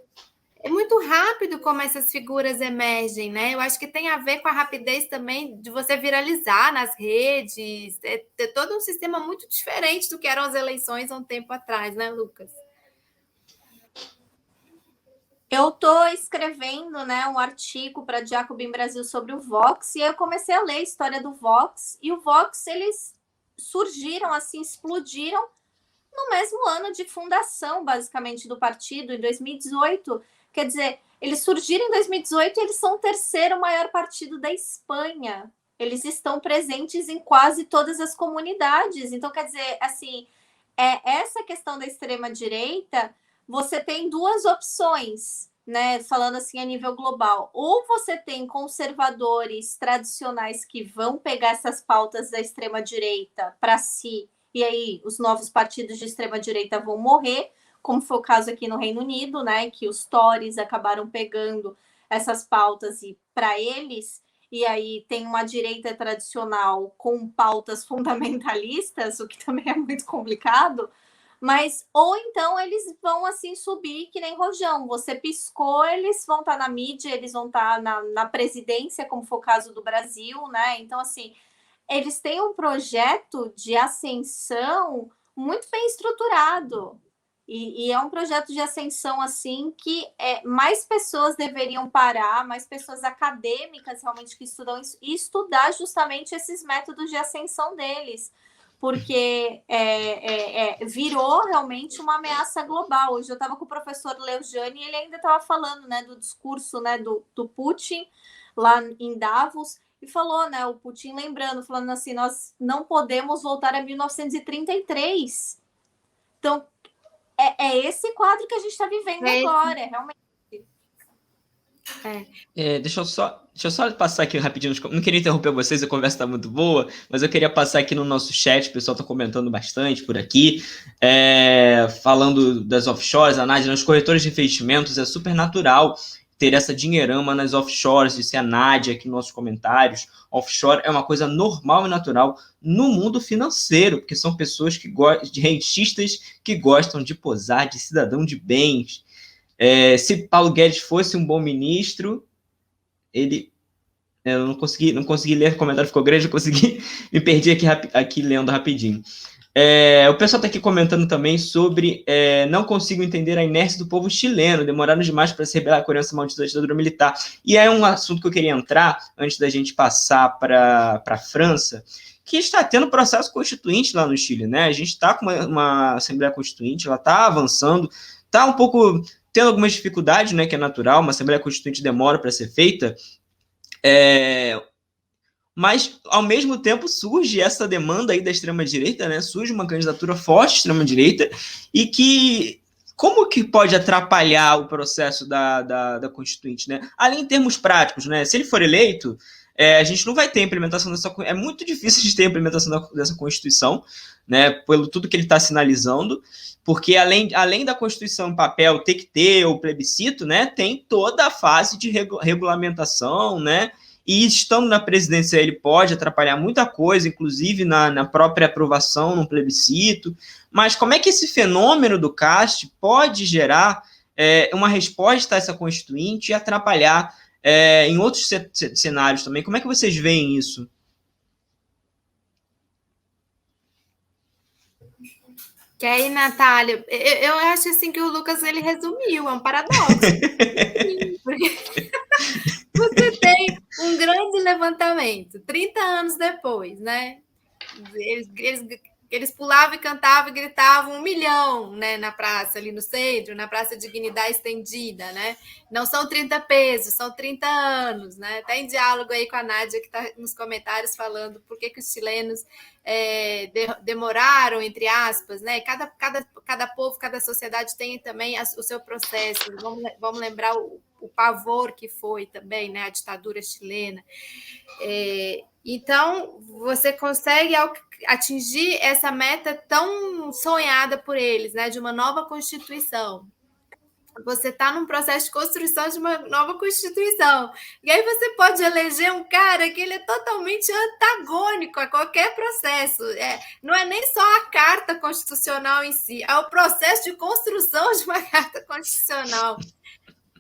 É muito rápido como essas figuras emergem, né? Eu acho que tem a ver com a rapidez também de você viralizar nas redes. É todo um sistema muito diferente do que eram as eleições há um tempo atrás, né, Lucas? Eu estou escrevendo, né, um artigo para Jacobin Brasil sobre o Vox, e eu comecei a ler a história do Vox, e o Vox, eles surgiram, assim, explodiram no mesmo ano de fundação, basicamente, do partido, em 2018. Quer dizer, eles surgiram em 2018 e eles são o terceiro maior partido da Espanha. Eles estão presentes em quase todas as comunidades. Então, quer dizer, assim, essa questão da extrema-direita, você tem duas opções, né? Falando assim a nível global. Ou você tem conservadores tradicionais que vão pegar essas pautas da extrema-direita para si, e aí os novos partidos de extrema-direita vão morrer, como foi o caso aqui no Reino Unido, né? Que os Tories acabaram pegando essas pautas e para eles, e aí tem uma direita tradicional com pautas fundamentalistas, o que também é muito complicado. Mas, ou então eles vão assim subir que nem rojão. Você piscou, eles vão estar na mídia, eles vão estar na presidência, como foi o caso do Brasil, né? Então, assim, eles têm um projeto de ascensão muito bem estruturado. E é um projeto de ascensão, assim, que mais pessoas deveriam parar, mais pessoas acadêmicas realmente que estudam isso, e estudar justamente esses métodos de ascensão deles. Porque virou realmente uma ameaça global. Hoje eu estava com o professor Leujani e ele ainda estava falando, né, do discurso, né, do Putin lá em Davos, e falou, né, o Putin lembrando, falando assim, nós não podemos voltar a 1933. Então, é esse quadro que a gente está vivendo agora, realmente. Deixa eu só passar aqui rapidinho. Não queria interromper vocês, a conversa está muito boa, mas eu queria passar aqui no nosso chat, o pessoal está comentando bastante por aqui, falando das offshores. A Nádia, nos corretores de investimentos, é super natural ter essa dinheirama nas offshores, disse a Nádia aqui nos nossos comentários. Offshore é uma coisa normal e natural no mundo financeiro, porque são pessoas de rentistas que gostam de posar de cidadão de bens. Se Paulo Guedes fosse um bom ministro, eu não consegui ler, o comentário ficou grande, eu me perdi aqui lendo rapidinho. O pessoal está aqui comentando também sobre não consigo entender a inércia do povo chileno, demoraram demais para se rebelar com a herança maldita da ditadura militar. E é um assunto que eu queria entrar, antes da gente passar para a França, que está tendo processo constituinte lá no Chile, né? A gente está com uma Assembleia Constituinte, ela está avançando, está um pouco tendo algumas dificuldades, né, que é natural, uma Assembleia Constituinte demora para ser feita, mas, ao mesmo tempo, surge essa demanda aí da extrema-direita, né, surge uma candidatura forte de extrema-direita, e que, como que pode atrapalhar o processo da Constituinte, né? Além em termos práticos, né, se ele for eleito, a gente não vai ter a implementação dessa... É muito difícil de ter a implementação dessa Constituição, né, pelo tudo que ele está sinalizando, porque além da Constituição em papel ter que ter o plebiscito, né, tem toda a fase de regulamentação, né, e estando na presidência ele pode atrapalhar muita coisa, inclusive na própria aprovação, no plebiscito. Mas como é que esse fenômeno do CAST pode gerar uma resposta a essa Constituinte e atrapalhar em outros cenários também? Como é que vocês veem isso? Que aí, Natália, eu acho assim que o Lucas ele resumiu, é um paradoxo. Você tem um grande levantamento, 30 anos depois, né? Eles pulavam e cantavam e gritavam 1 milhão, né, na praça, ali no centro, na Praça Dignidade Estendida, né? Não são 30 pesos, são 30 anos, né? Tá em diálogo aí com a Nádia, que está nos comentários falando por que os chilenos demoraram, entre aspas, né? Cada povo, cada sociedade tem também o seu processo. Vamos lembrar o pavor que foi também, né? A ditadura chilena. Então, você consegue atingir essa meta tão sonhada por eles, né, de uma nova Constituição. Você está num processo de construção de uma nova Constituição. E aí você pode eleger um cara que ele é totalmente antagônico a qualquer processo. Não é nem só a Carta Constitucional em si, é o processo de construção de uma Carta Constitucional.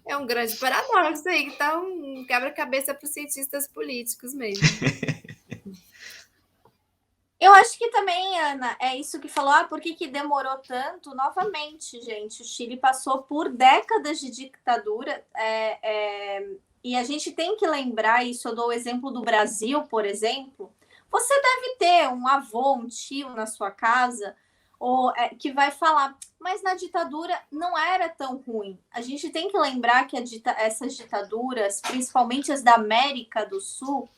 É um grande paradoxo aí, que está um quebra-cabeça para os cientistas políticos mesmo. Eu acho que também, Ana, é isso que falou, por que demorou tanto? Novamente, gente, o Chile passou por décadas de ditadura, e a gente tem que lembrar isso. Eu dou o exemplo do Brasil, por exemplo. Você deve ter um avô, um tio na sua casa, que vai falar, mas na ditadura não era tão ruim. A gente tem que lembrar que essas ditaduras, principalmente as da América do Sul,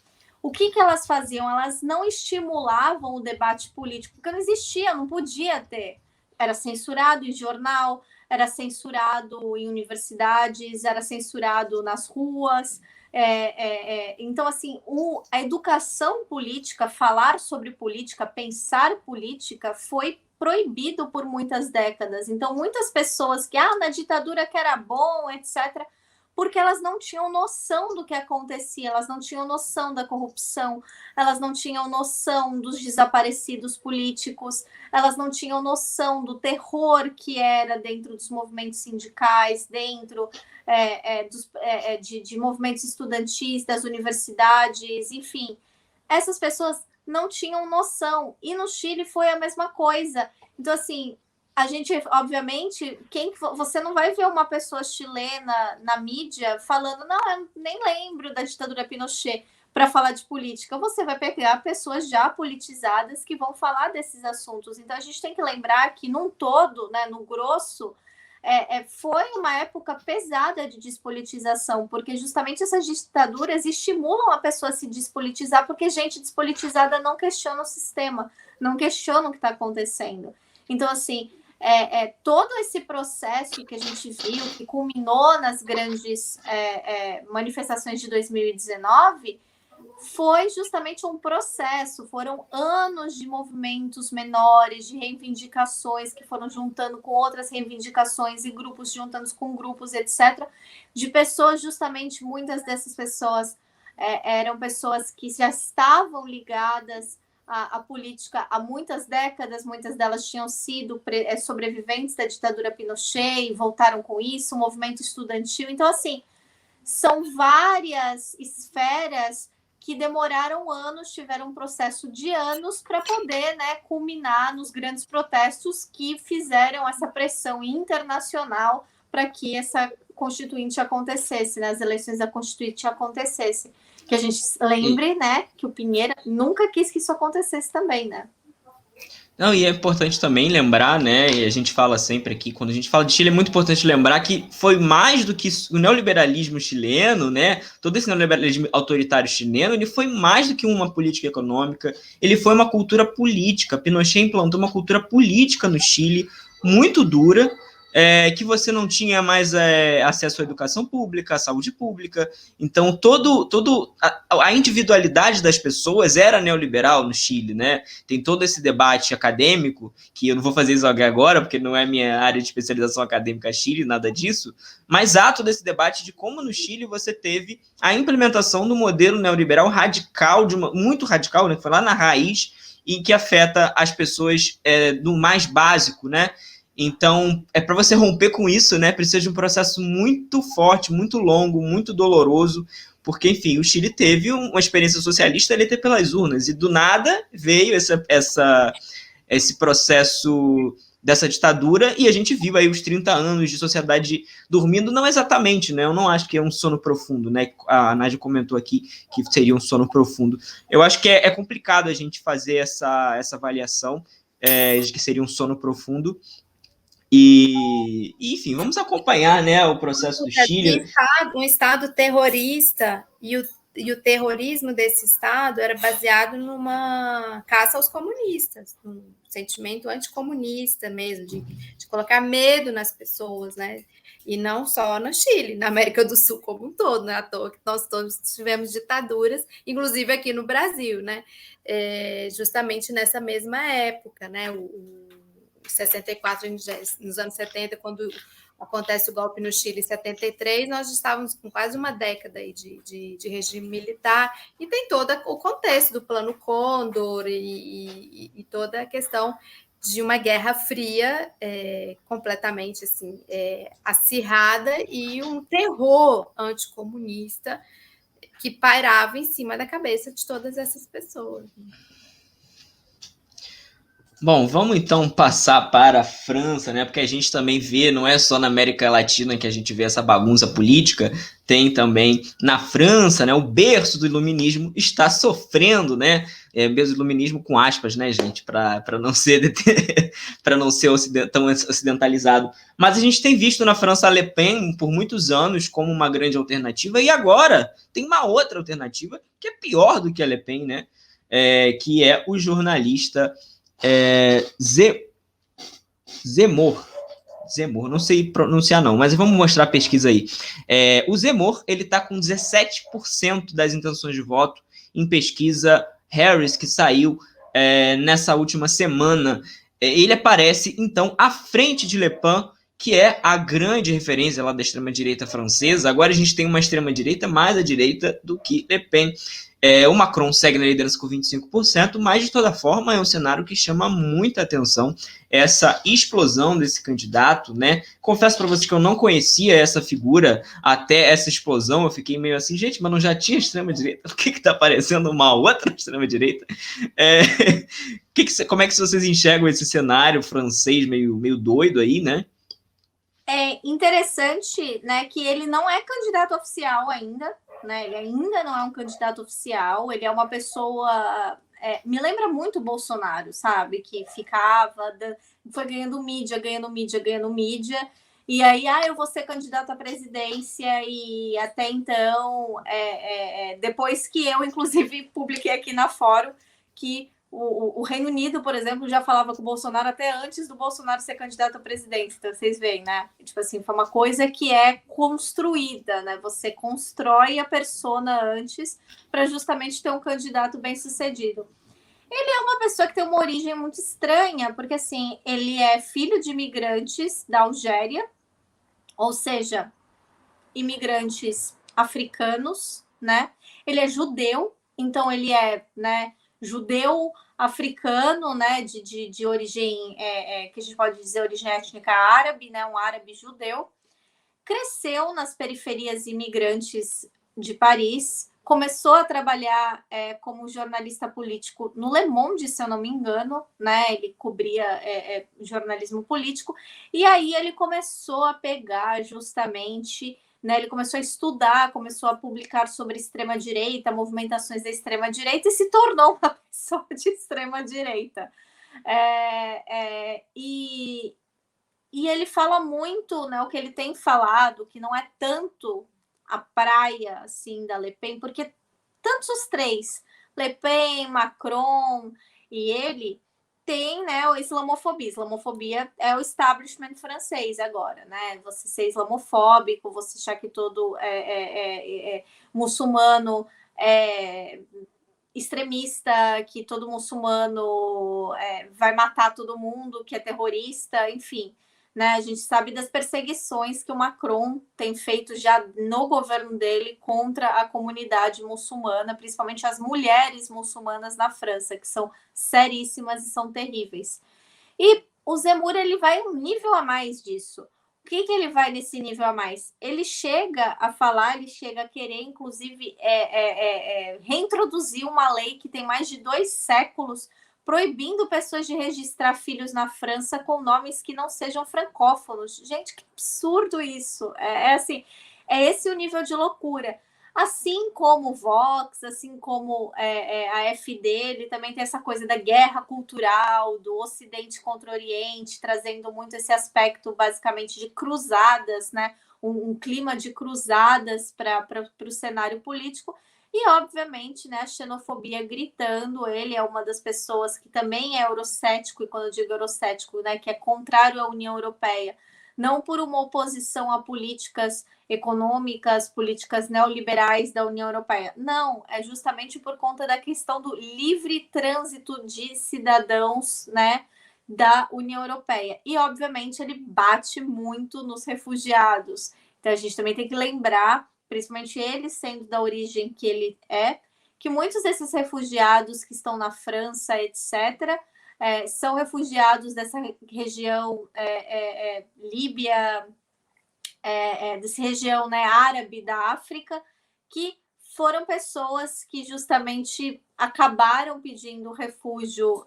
o que elas faziam? Elas não estimulavam o debate político, porque não existia, não podia ter. Era censurado em jornal, era censurado em universidades, era censurado nas ruas. Então, assim, a educação política, falar sobre política, pensar política, foi proibido por muitas décadas. Então, muitas pessoas que, na ditadura que era bom, etc., porque elas não tinham noção do que acontecia, elas não tinham noção da corrupção, elas não tinham noção dos desaparecidos políticos, elas não tinham noção do terror que era dentro dos movimentos sindicais, dentro de movimentos estudantis, das universidades, enfim. Essas pessoas não tinham noção, e no Chile foi a mesma coisa. Então, assim, a gente, obviamente, você não vai ver uma pessoa chilena na mídia falando, não, eu nem lembro da ditadura Pinochet, para falar de política. Você vai pegar pessoas já politizadas que vão falar desses assuntos. Então, a gente tem que lembrar que, num todo, né, no grosso, foi uma época pesada de despolitização, porque justamente essas ditaduras estimulam a pessoa a se despolitizar, porque gente despolitizada não questiona o sistema, não questiona o que está acontecendo. Então, assim, todo esse processo que a gente viu, que culminou nas grandes manifestações de 2019, foi justamente um processo, foram anos de movimentos menores, de reivindicações que foram juntando com outras reivindicações e grupos juntando com grupos, etc., de pessoas, justamente, muitas dessas pessoas eram pessoas que já estavam ligadas à política há muitas décadas, muitas delas tinham sido sobreviventes da ditadura Pinochet e voltaram com isso, o movimento estudantil. Então, assim, são várias esferas que demoraram anos, tiveram um processo de anos para poder, né, culminar nos grandes protestos que fizeram essa pressão internacional para que essa constituinte acontecesse, né, as eleições da constituinte acontecessem. Que a gente lembre, né, que o Piñera nunca quis que isso acontecesse também, né? Não, e é importante também lembrar, né, e a gente fala sempre aqui, quando a gente fala de Chile, é muito importante lembrar que foi mais do que o neoliberalismo chileno, né, todo esse neoliberalismo autoritário chileno, ele foi mais do que uma política econômica, ele foi uma cultura política. Pinochet implantou uma cultura política no Chile, muito dura, que você não tinha mais acesso à educação pública, à saúde pública. Então, a individualidade das pessoas era neoliberal no Chile, né? Tem todo esse debate acadêmico, que eu não vou fazer isso agora, porque não é minha área de especialização acadêmica Chile, nada disso, mas há todo esse debate de como no Chile você teve a implementação do modelo neoliberal radical, muito radical, né? Que foi lá na raiz, e que afeta as pessoas do mais básico, né? Então, para você romper com isso, né, precisa de um processo muito forte, muito longo, muito doloroso, porque, enfim, o Chile teve uma experiência socialista eleita pelas urnas, e do nada veio esse processo dessa ditadura, e a gente viu aí os 30 anos de sociedade dormindo, não exatamente, né, eu não acho que é um sono profundo, né, a Nádia comentou aqui que seria um sono profundo. Eu acho que é complicado a gente fazer essa avaliação de que seria um sono profundo, enfim, vamos acompanhar, né, o processo do Chile. Um Estado terrorista, e o terrorismo desse Estado era baseado numa caça aos comunistas, um sentimento anticomunista mesmo, de colocar medo nas pessoas, né? E não só no Chile, na América do Sul como um todo, né? À toa que nós todos tivemos ditaduras, inclusive aqui no Brasil, né? Justamente nessa mesma época, né? 64, nos anos 70, quando acontece o golpe no Chile em 73, nós estávamos com quase uma década aí de regime militar, e tem todo o contexto do Plano Condor e toda a questão de uma guerra fria completamente assim, acirrada, e um terror anticomunista que pairava em cima da cabeça de todas essas pessoas. Bom, vamos então passar para a França, né? Porque a gente também vê, não é só na América Latina que a gente vê essa bagunça política, tem também na França, né? O berço do iluminismo está sofrendo, né? Berço do iluminismo com aspas, né, gente? Para não ser tão ocidentalizado. Mas a gente tem visto na França a Le Pen por muitos anos como uma grande alternativa, e agora tem uma outra alternativa que é pior do que a Le Pen, né? Que é o jornalista Zemmour, não sei pronunciar não, mas vamos mostrar a pesquisa aí. O Zemmour, ele está com 17% das intenções de voto em pesquisa Harris, que saiu nessa última semana. Ele aparece, então, à frente de Le Pen, que é a grande referência lá da extrema-direita francesa. Agora a gente tem uma extrema-direita mais à direita do que Le Pen. O Macron segue na liderança com 25%, mas de toda forma é um cenário que chama muita atenção, essa explosão desse candidato, né? Confesso para vocês que eu não conhecia essa figura até essa explosão, eu fiquei meio assim, gente, mas não já tinha extrema-direita? Por que está aparecendo uma outra extrema-direita? Como é que vocês enxergam esse cenário francês meio doido aí, né? É interessante, né, que ele não é candidato oficial ainda, né? Ele ainda não é um candidato oficial, ele é uma pessoa... me lembra muito o Bolsonaro, sabe? Que foi ganhando mídia, e aí, eu vou ser candidato à presidência, e até então, depois que eu, inclusive, publiquei aqui na Fórum que o Reino Unido, por exemplo, já falava com o Bolsonaro até antes do Bolsonaro ser candidato à presidência. Então, vocês veem, né? Tipo assim, foi uma coisa que é construída, né? Você constrói a persona antes para justamente ter um candidato bem-sucedido. Ele é uma pessoa que tem uma origem muito estranha, porque, assim, ele é filho de imigrantes da Algéria, ou seja, imigrantes africanos, né? Ele é judeu, então ele é, né, judeu africano, né, de origem, que a gente pode dizer origem étnica árabe, né, um árabe judeu, cresceu nas periferias imigrantes de Paris, começou a trabalhar como jornalista político no Le Monde, se eu não me engano, né, ele cobria jornalismo político, e aí ele começou a pegar justamente... Né, ele começou a estudar, começou a publicar sobre extrema-direita, movimentações da extrema-direita, e se tornou uma pessoa de extrema-direita. E ele fala muito, né, o que ele tem falado, que não é tanto a praia assim, da Le Pen, porque tantos os três, Le Pen, Macron e ele, tem, né, a islamofobia. Islamofobia é o establishment francês agora, né? Você ser islamofóbico, você achar que todo muçulmano é extremista, que todo muçulmano vai matar todo mundo, que é terrorista, enfim. Né? A gente sabe das perseguições que o Macron tem feito já no governo dele contra a comunidade muçulmana, principalmente as mulheres muçulmanas na França, que são seríssimas e são terríveis. E o Zemmour, ele vai um nível a mais disso. O que ele vai nesse nível a mais? Ele chega a falar, ele chega a querer, inclusive, reintroduzir uma lei que tem mais de 2 séculos proibindo pessoas de registrar filhos na França com nomes que não sejam francófonos. Gente, que absurdo isso! Assim, é esse o nível de loucura. Assim como o Vox, assim como a AfD, ele também tem essa coisa da guerra cultural, do Ocidente contra o Oriente, trazendo muito esse aspecto, basicamente, de cruzadas, né? Um clima de cruzadas para o cenário político. E, obviamente, né, a xenofobia gritando. Ele é uma das pessoas que também é eurocético, e quando eu digo eurocético, né, que é contrário à União Europeia, não por uma oposição a políticas econômicas, políticas neoliberais da União Europeia. Não, é justamente por conta da questão do livre trânsito de cidadãos, né, da União Europeia. E, obviamente, ele bate muito nos refugiados. Então, a gente também tem que lembrar, principalmente ele sendo da origem que ele que muitos desses refugiados que estão na França, etc., são refugiados dessa região Líbia, dessa região, né, árabe da África, que foram pessoas que justamente acabaram pedindo refúgio,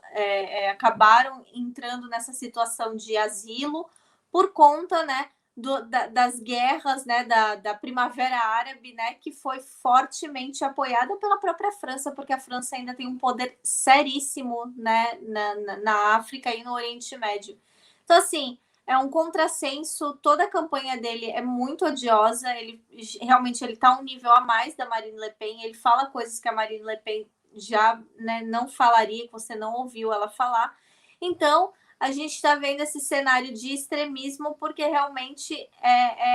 acabaram entrando nessa situação de asilo por conta, né, das guerras, né, da Primavera Árabe, né, que foi fortemente apoiada pela própria França, porque a França ainda tem um poder seríssimo, né, na África e no Oriente Médio. Então, assim, é um contrassenso. Toda a campanha dele é muito odiosa. Ele realmente está um nível a mais da Marine Le Pen. Ele fala coisas que a Marine Le Pen já, né, não falaria, que você não ouviu ela falar. Então, a gente está vendo esse cenário de extremismo porque realmente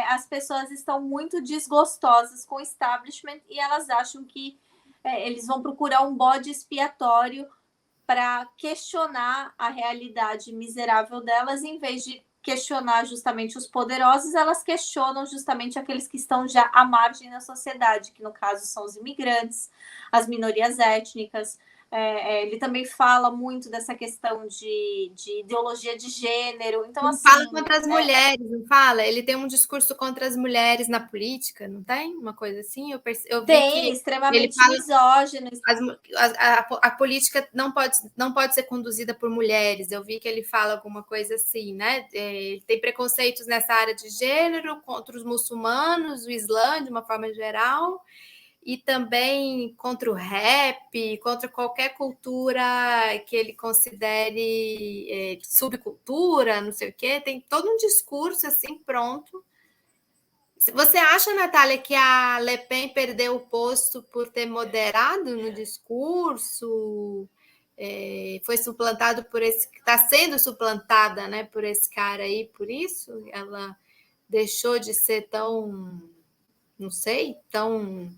as pessoas estão muito desgostosas com o establishment e elas acham que eles vão procurar um bode expiatório para questionar a realidade miserável delas, em vez de questionar justamente os poderosos, elas questionam justamente aqueles que estão já à margem da sociedade, que no caso são os imigrantes, as minorias étnicas. Ele também fala muito dessa questão de ideologia de gênero. Então, ele assim, fala contra as mulheres, não fala? Ele tem um discurso contra as mulheres na política, não tem? Uma coisa assim? Eu vi tem, que extremamente ele fala, misógino. a política não pode ser conduzida por mulheres. Eu vi que ele fala alguma coisa assim, né? Ele tem preconceitos nessa área de gênero contra os muçulmanos, o Islã, de uma forma geral, e também contra o rap, contra qualquer cultura que ele considere subcultura, não sei o quê. Tem todo um discurso assim pronto. Você acha, Natália, que a Le Pen perdeu o posto por ter moderado no discurso? Foi suplantado por esse... Está sendo suplantada, né, por esse cara aí, por isso? Ela deixou de ser tão... Não sei, tão...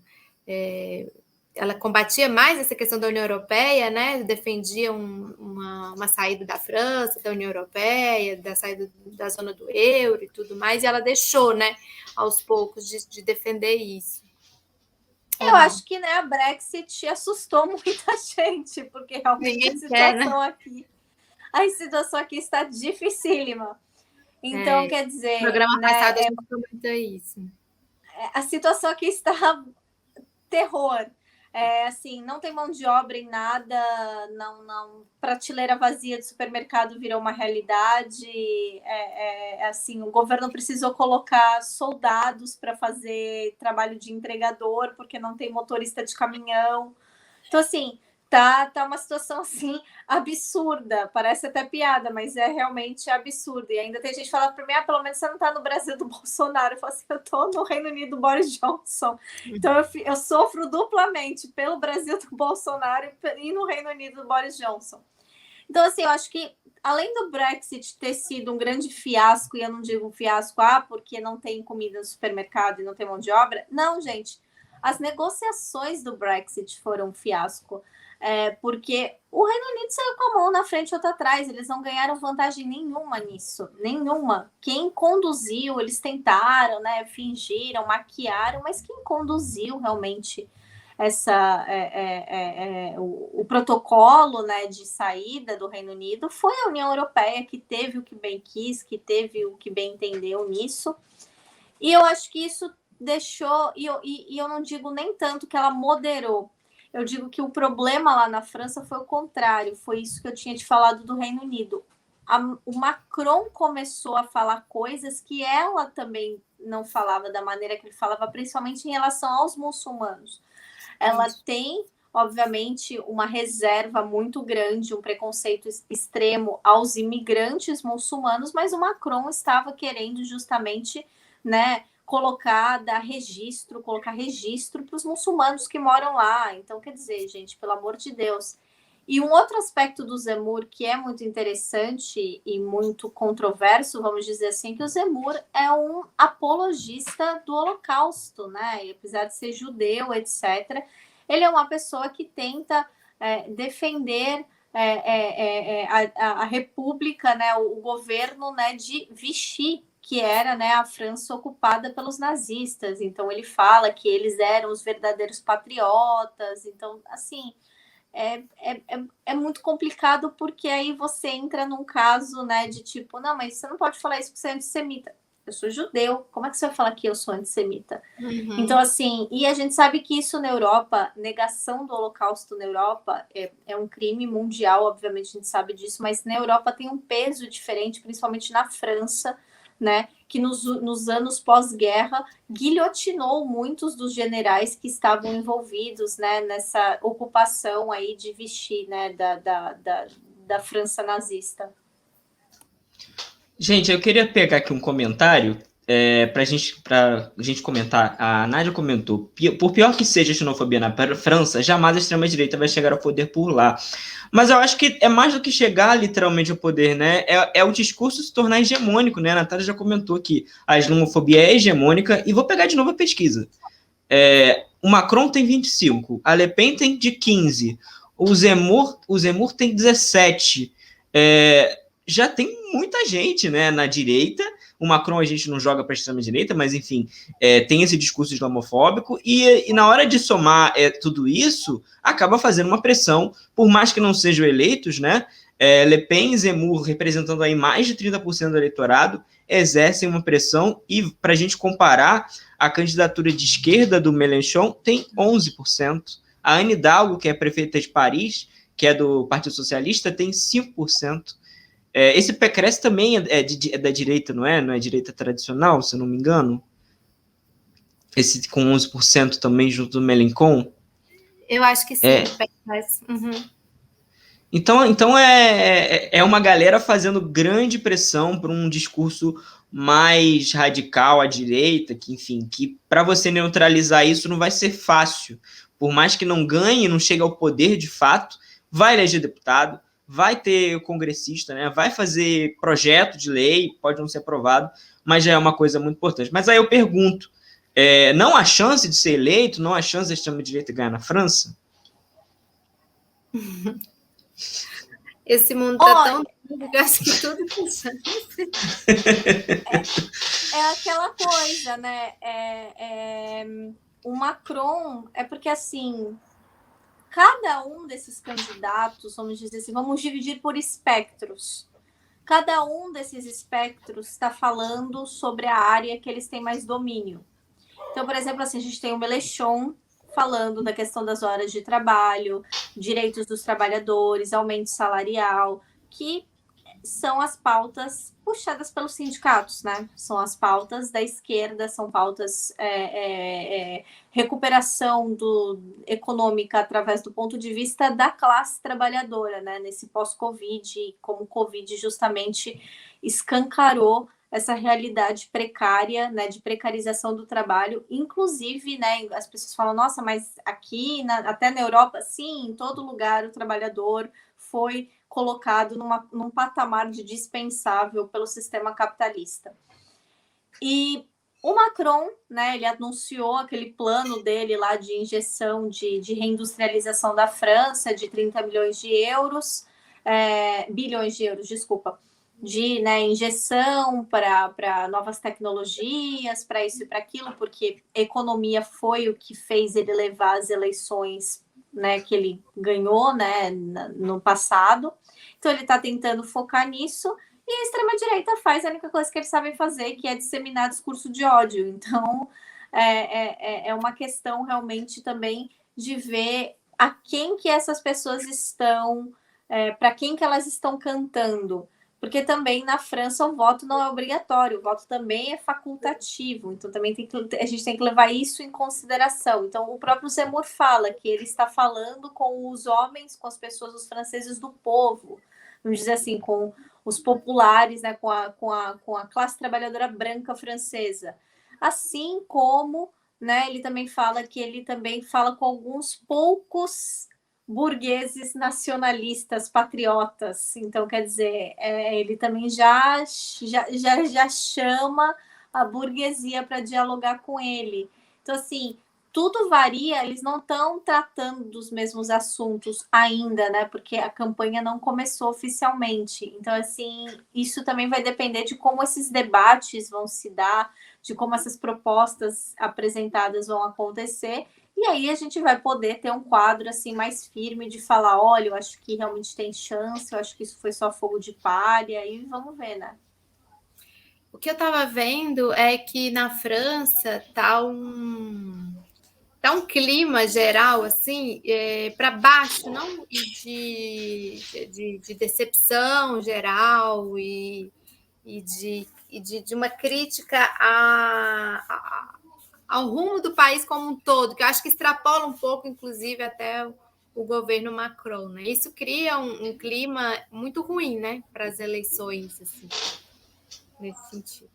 ela combatia mais essa questão da União Europeia, né? Defendia uma saída da França, da União Europeia, da saída da zona do euro e tudo mais, e ela deixou, né, aos poucos, de defender isso. Eu acho que, né, a Brexit assustou muita gente, porque realmente a situação aqui está dificílima. Então, quer dizer... No programa passado a gente comentou isso. A situação aqui está terror. Assim, não tem mão de obra em nada, não, prateleira vazia de supermercado virou uma realidade. Assim, o governo precisou colocar soldados para fazer trabalho de entregador, porque não tem motorista de caminhão. Então, assim, tá uma situação assim absurda, parece até piada, mas é realmente absurdo. E ainda tem gente falando para mim, pelo menos você não está no Brasil do Bolsonaro. Eu falo assim, eu estou no Reino Unido do Boris Johnson, então eu sofro duplamente pelo Brasil do Bolsonaro e no Reino Unido do Boris Johnson. Então, assim, eu acho que além do Brexit ter sido um grande fiasco, e eu não digo fiasco, porque não tem comida no supermercado e não tem mão de obra. Não, gente. As negociações do Brexit foram um fiasco. Porque o Reino Unido saiu com a mão na frente e outra atrás. Eles não ganharam vantagem nenhuma nisso. Nenhuma. Quem conduziu, eles tentaram, né? Fingiram, maquiaram, mas quem conduziu realmente o protocolo, né, de saída do Reino Unido foi a União Europeia, que teve o que bem quis, que teve o que bem entendeu nisso. E eu acho que isso deixou, e eu não digo nem tanto que ela moderou, eu digo que o problema lá na França foi o contrário, foi isso que eu tinha te falado do Reino Unido. O Macron começou a falar coisas que ela também não falava da maneira que ele falava, principalmente em relação aos muçulmanos. Ela tem, obviamente, uma reserva muito grande, um preconceito extremo aos imigrantes muçulmanos, mas o Macron estava querendo justamente, né, colocar registro para os muçulmanos que moram lá. Então, quer dizer, gente, pelo amor de Deus. E um outro aspecto do Zemmour que é muito interessante e muito controverso, vamos dizer assim, que o Zemmour é um apologista do Holocausto, né? E apesar de ser judeu, etc., ele é uma pessoa que tenta defender a República, né? O governo, né, de Vichy, que era, né, a França ocupada pelos nazistas. Então ele fala que eles eram os verdadeiros patriotas. Então, assim, é muito complicado, porque aí você entra num caso, né, de tipo, não, mas você não pode falar isso porque você é antissemita. Eu sou judeu, como é que você vai falar que eu sou antissemita? Uhum. Então, assim, e a gente sabe que isso na Europa, negação do Holocausto na Europa é um crime mundial, obviamente a gente sabe disso, mas na Europa tem um peso diferente, principalmente na França, né, que nos anos pós-guerra guilhotinou muitos dos generais que estavam envolvidos, né, nessa ocupação aí de Vichy, né, da França nazista. Gente, eu queria pegar aqui um comentário para gente comentar. A Nádia comentou: por pior que seja a xenofobia na França, jamais a extrema-direita vai chegar ao poder por lá. Mas eu acho que é mais do que chegar literalmente ao poder, né? É o discurso se tornar hegemônico, né? A Natália já comentou que a islamofobia é hegemônica, e vou pegar de novo a pesquisa. O Macron tem 25, a Le Pen tem de 15, o Zemmour tem 17. Já tem muita gente, né, na direita. O Macron a gente não joga para a extrema-direita, mas enfim, tem esse discurso islamofóbico, e na hora de somar tudo isso, acaba fazendo uma pressão, por mais que não sejam eleitos, né? Le Pen e Zemmour, representando aí mais de 30% do eleitorado, exercem uma pressão, e para a gente comparar, a candidatura de esquerda do Mélenchon tem 11%. A Anne Hidalgo, que é prefeita de Paris, que é do Partido Socialista, tem 5%. Esse Pécresse também é da direita, não é? Não é direita tradicional, se eu não me engano? Esse com 11% também junto do Mélenchon? Eu acho que sim. Uhum. Então é uma galera fazendo grande pressão por um discurso mais radical à direita, que, enfim, que para você neutralizar isso não vai ser fácil. Por mais que não ganhe, não chegue ao poder de fato, vai eleger deputado, vai ter congressista, né? Vai fazer projeto de lei, pode não ser aprovado, mas já é uma coisa muito importante. Mas aí eu pergunto, não há chance de ser eleito, não há chance da extrema-direita ganhar na França? Esse mundo tá tão doido que eu acho que tudo tem chance. É aquela coisa, né? O Macron, porque assim, cada um desses candidatos, vamos dizer assim, vamos dividir por espectros. Cada um desses espectros está falando sobre a área que eles têm mais domínio. Então, por exemplo, assim, a gente tem o Mélenchon falando da questão das horas de trabalho, direitos dos trabalhadores, aumento salarial, que são as pautas puxadas pelos sindicatos, né? São as pautas da esquerda, são pautas recuperação econômica através do ponto de vista da classe trabalhadora, né? Nesse pós-Covid, como o Covid justamente escancarou essa realidade precária, né, de precarização do trabalho, inclusive, né, as pessoas falam, nossa, mas aqui, até na Europa, sim, em todo lugar o trabalhador foi colocado num patamar de dispensável pelo sistema capitalista. E o Macron, né, ele anunciou aquele plano dele lá de injeção de reindustrialização da França de 30 bilhões de euros, desculpa, de, né, injeção para novas tecnologias, para isso e para aquilo, porque economia foi o que fez ele levar as eleições, né, que ele ganhou, né, no passado. Então ele está tentando focar nisso. E a extrema-direita faz a única coisa que eles sabem fazer, que é disseminar discurso de ódio. Então, é uma questão realmente também de ver a quem que essas pessoas estão, para quem que elas estão cantando. Porque também na França o voto não é obrigatório, o voto também é facultativo. Então, também a gente tem que levar isso em consideração. Então, o próprio Zemmour fala que ele está falando com os homens, com as pessoas, os franceses do povo. Vamos dizer assim, com os populares, né, com a classe trabalhadora branca francesa. Assim como, né, ele também fala que ele também fala com alguns poucos burgueses nacionalistas, patriotas. Então, quer dizer, ele também já chama a burguesia para dialogar com ele. Então, assim, tudo varia, eles não estão tratando dos mesmos assuntos ainda, né? Porque a campanha não começou oficialmente. Então, assim, isso também vai depender de como esses debates vão se dar, de como essas propostas apresentadas vão acontecer. E aí a gente vai poder ter um quadro assim mais firme de falar, olha, eu acho que realmente tem chance, eu acho que isso foi só fogo de palha, e vamos ver, né? O que eu estava vendo é que na França tá um clima geral, assim, para baixo, não de decepção geral e de uma crítica ao rumo do país como um todo, que eu acho que extrapola um pouco, inclusive, até o governo Macron, né? Isso cria um clima muito ruim, né, para as eleições, assim, nesse sentido.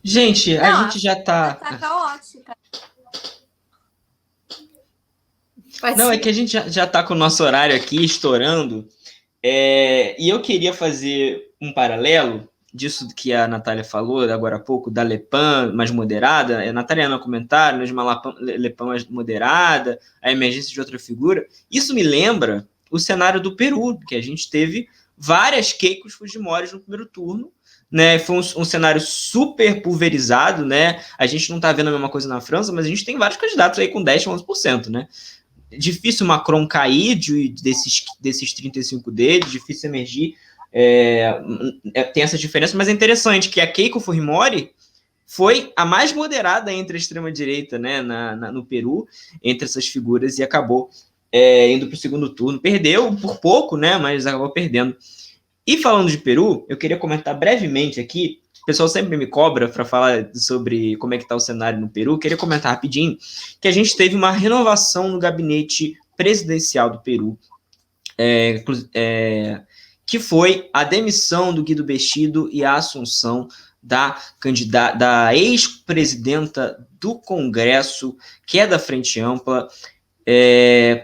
Gente, a gente já tá... Tá caótica. Não, é que a gente já tá com o nosso horário aqui estourando, e eu queria fazer um paralelo disso que a Natália falou agora há pouco, da Le Pen mais moderada, a Natália no comentário, de uma Le Pen mais moderada, a emergência de outra figura. Isso me lembra o cenário do Peru, que a gente teve várias Keikos Fujimoris no primeiro turno, né? Foi um cenário super pulverizado, né? A gente não está vendo a mesma coisa na França, mas a gente tem vários candidatos aí com 10, 11%, né? Difícil o Macron cair desses 35 dele, difícil emergir, tem essa diferença, mas é interessante que a Keiko Fujimori foi a mais moderada entre a extrema-direita, né, no Peru, entre essas figuras, e acabou indo para o segundo turno. Perdeu por pouco, né, mas acabou perdendo. E falando de Peru, eu queria comentar brevemente aqui, o pessoal sempre me cobra para falar sobre como é que está o cenário no Peru, queria comentar rapidinho que a gente teve uma renovação no gabinete presidencial do Peru, que foi a demissão do Guido Bexido e a assunção da ex-presidenta do Congresso, que é da Frente Ampla,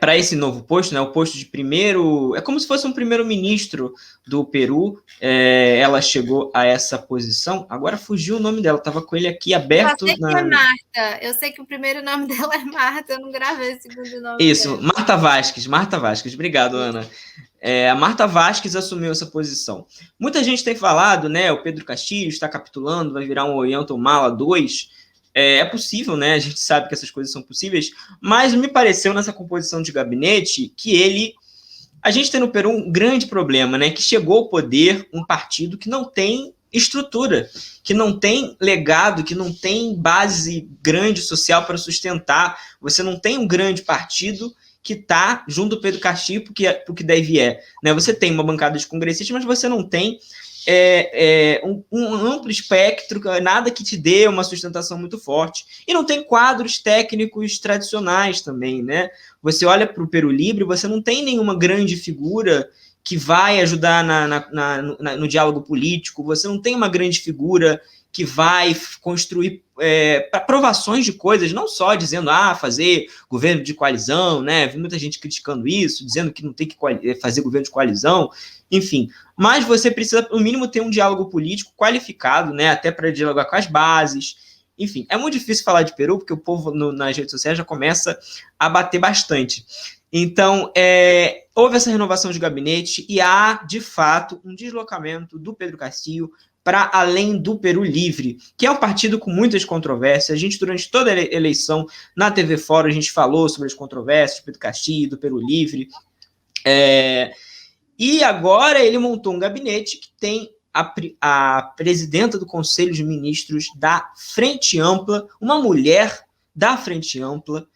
para esse novo posto, né, o posto de primeiro... É como se fosse um primeiro-ministro do Peru. Ela chegou a essa posição. Agora fugiu o nome dela, estava com ele aqui aberto. Eu sei que é Marta. Eu sei que o primeiro nome dela é Marta, eu não gravei o segundo nome Isso, dela. Marta Vasques. Obrigado, Ana. A Marta Vasques assumiu essa posição. Muita gente tem falado, né, o Pedro Castilho está capitulando, vai virar um Ollanta Humala 2. É possível, né? A gente sabe que essas coisas são possíveis, mas me pareceu nessa composição de gabinete que a gente tem no Peru um grande problema, né? Que chegou ao poder um partido que não tem estrutura, que não tem legado, que não tem base grande social para sustentar. Você não tem um grande partido que está junto do Pedro Castilho para o que deve né? Você tem uma bancada de congressistas, mas você não tem um amplo espectro, nada que te dê uma sustentação muito forte. E não tem quadros técnicos tradicionais também, né? Você olha para o Peru Livre, você não tem nenhuma grande figura que vai ajudar no diálogo político, você não tem uma grande figura que vai construir aprovações de coisas, não só dizendo, fazer governo de coalizão, né? Vi muita gente criticando isso, dizendo que não tem que fazer governo de coalizão, enfim. Mas você precisa, no mínimo, ter um diálogo político qualificado, né? Até para dialogar com as bases. Enfim, é muito difícil falar de Peru, porque o povo nas redes sociais já começa a bater bastante. Então, houve essa renovação de gabinete e há, de fato, um deslocamento do Pedro Castillo para além do Peru Livre, que é um partido com muitas controvérsias. A gente, durante toda a eleição, na TV Fora, a gente falou sobre as controvérsias do Pedro Castillo, do Peru Livre. E agora ele montou um gabinete que tem a presidenta do Conselho de Ministros da Frente Ampla, uma mulher da Frente Ampla,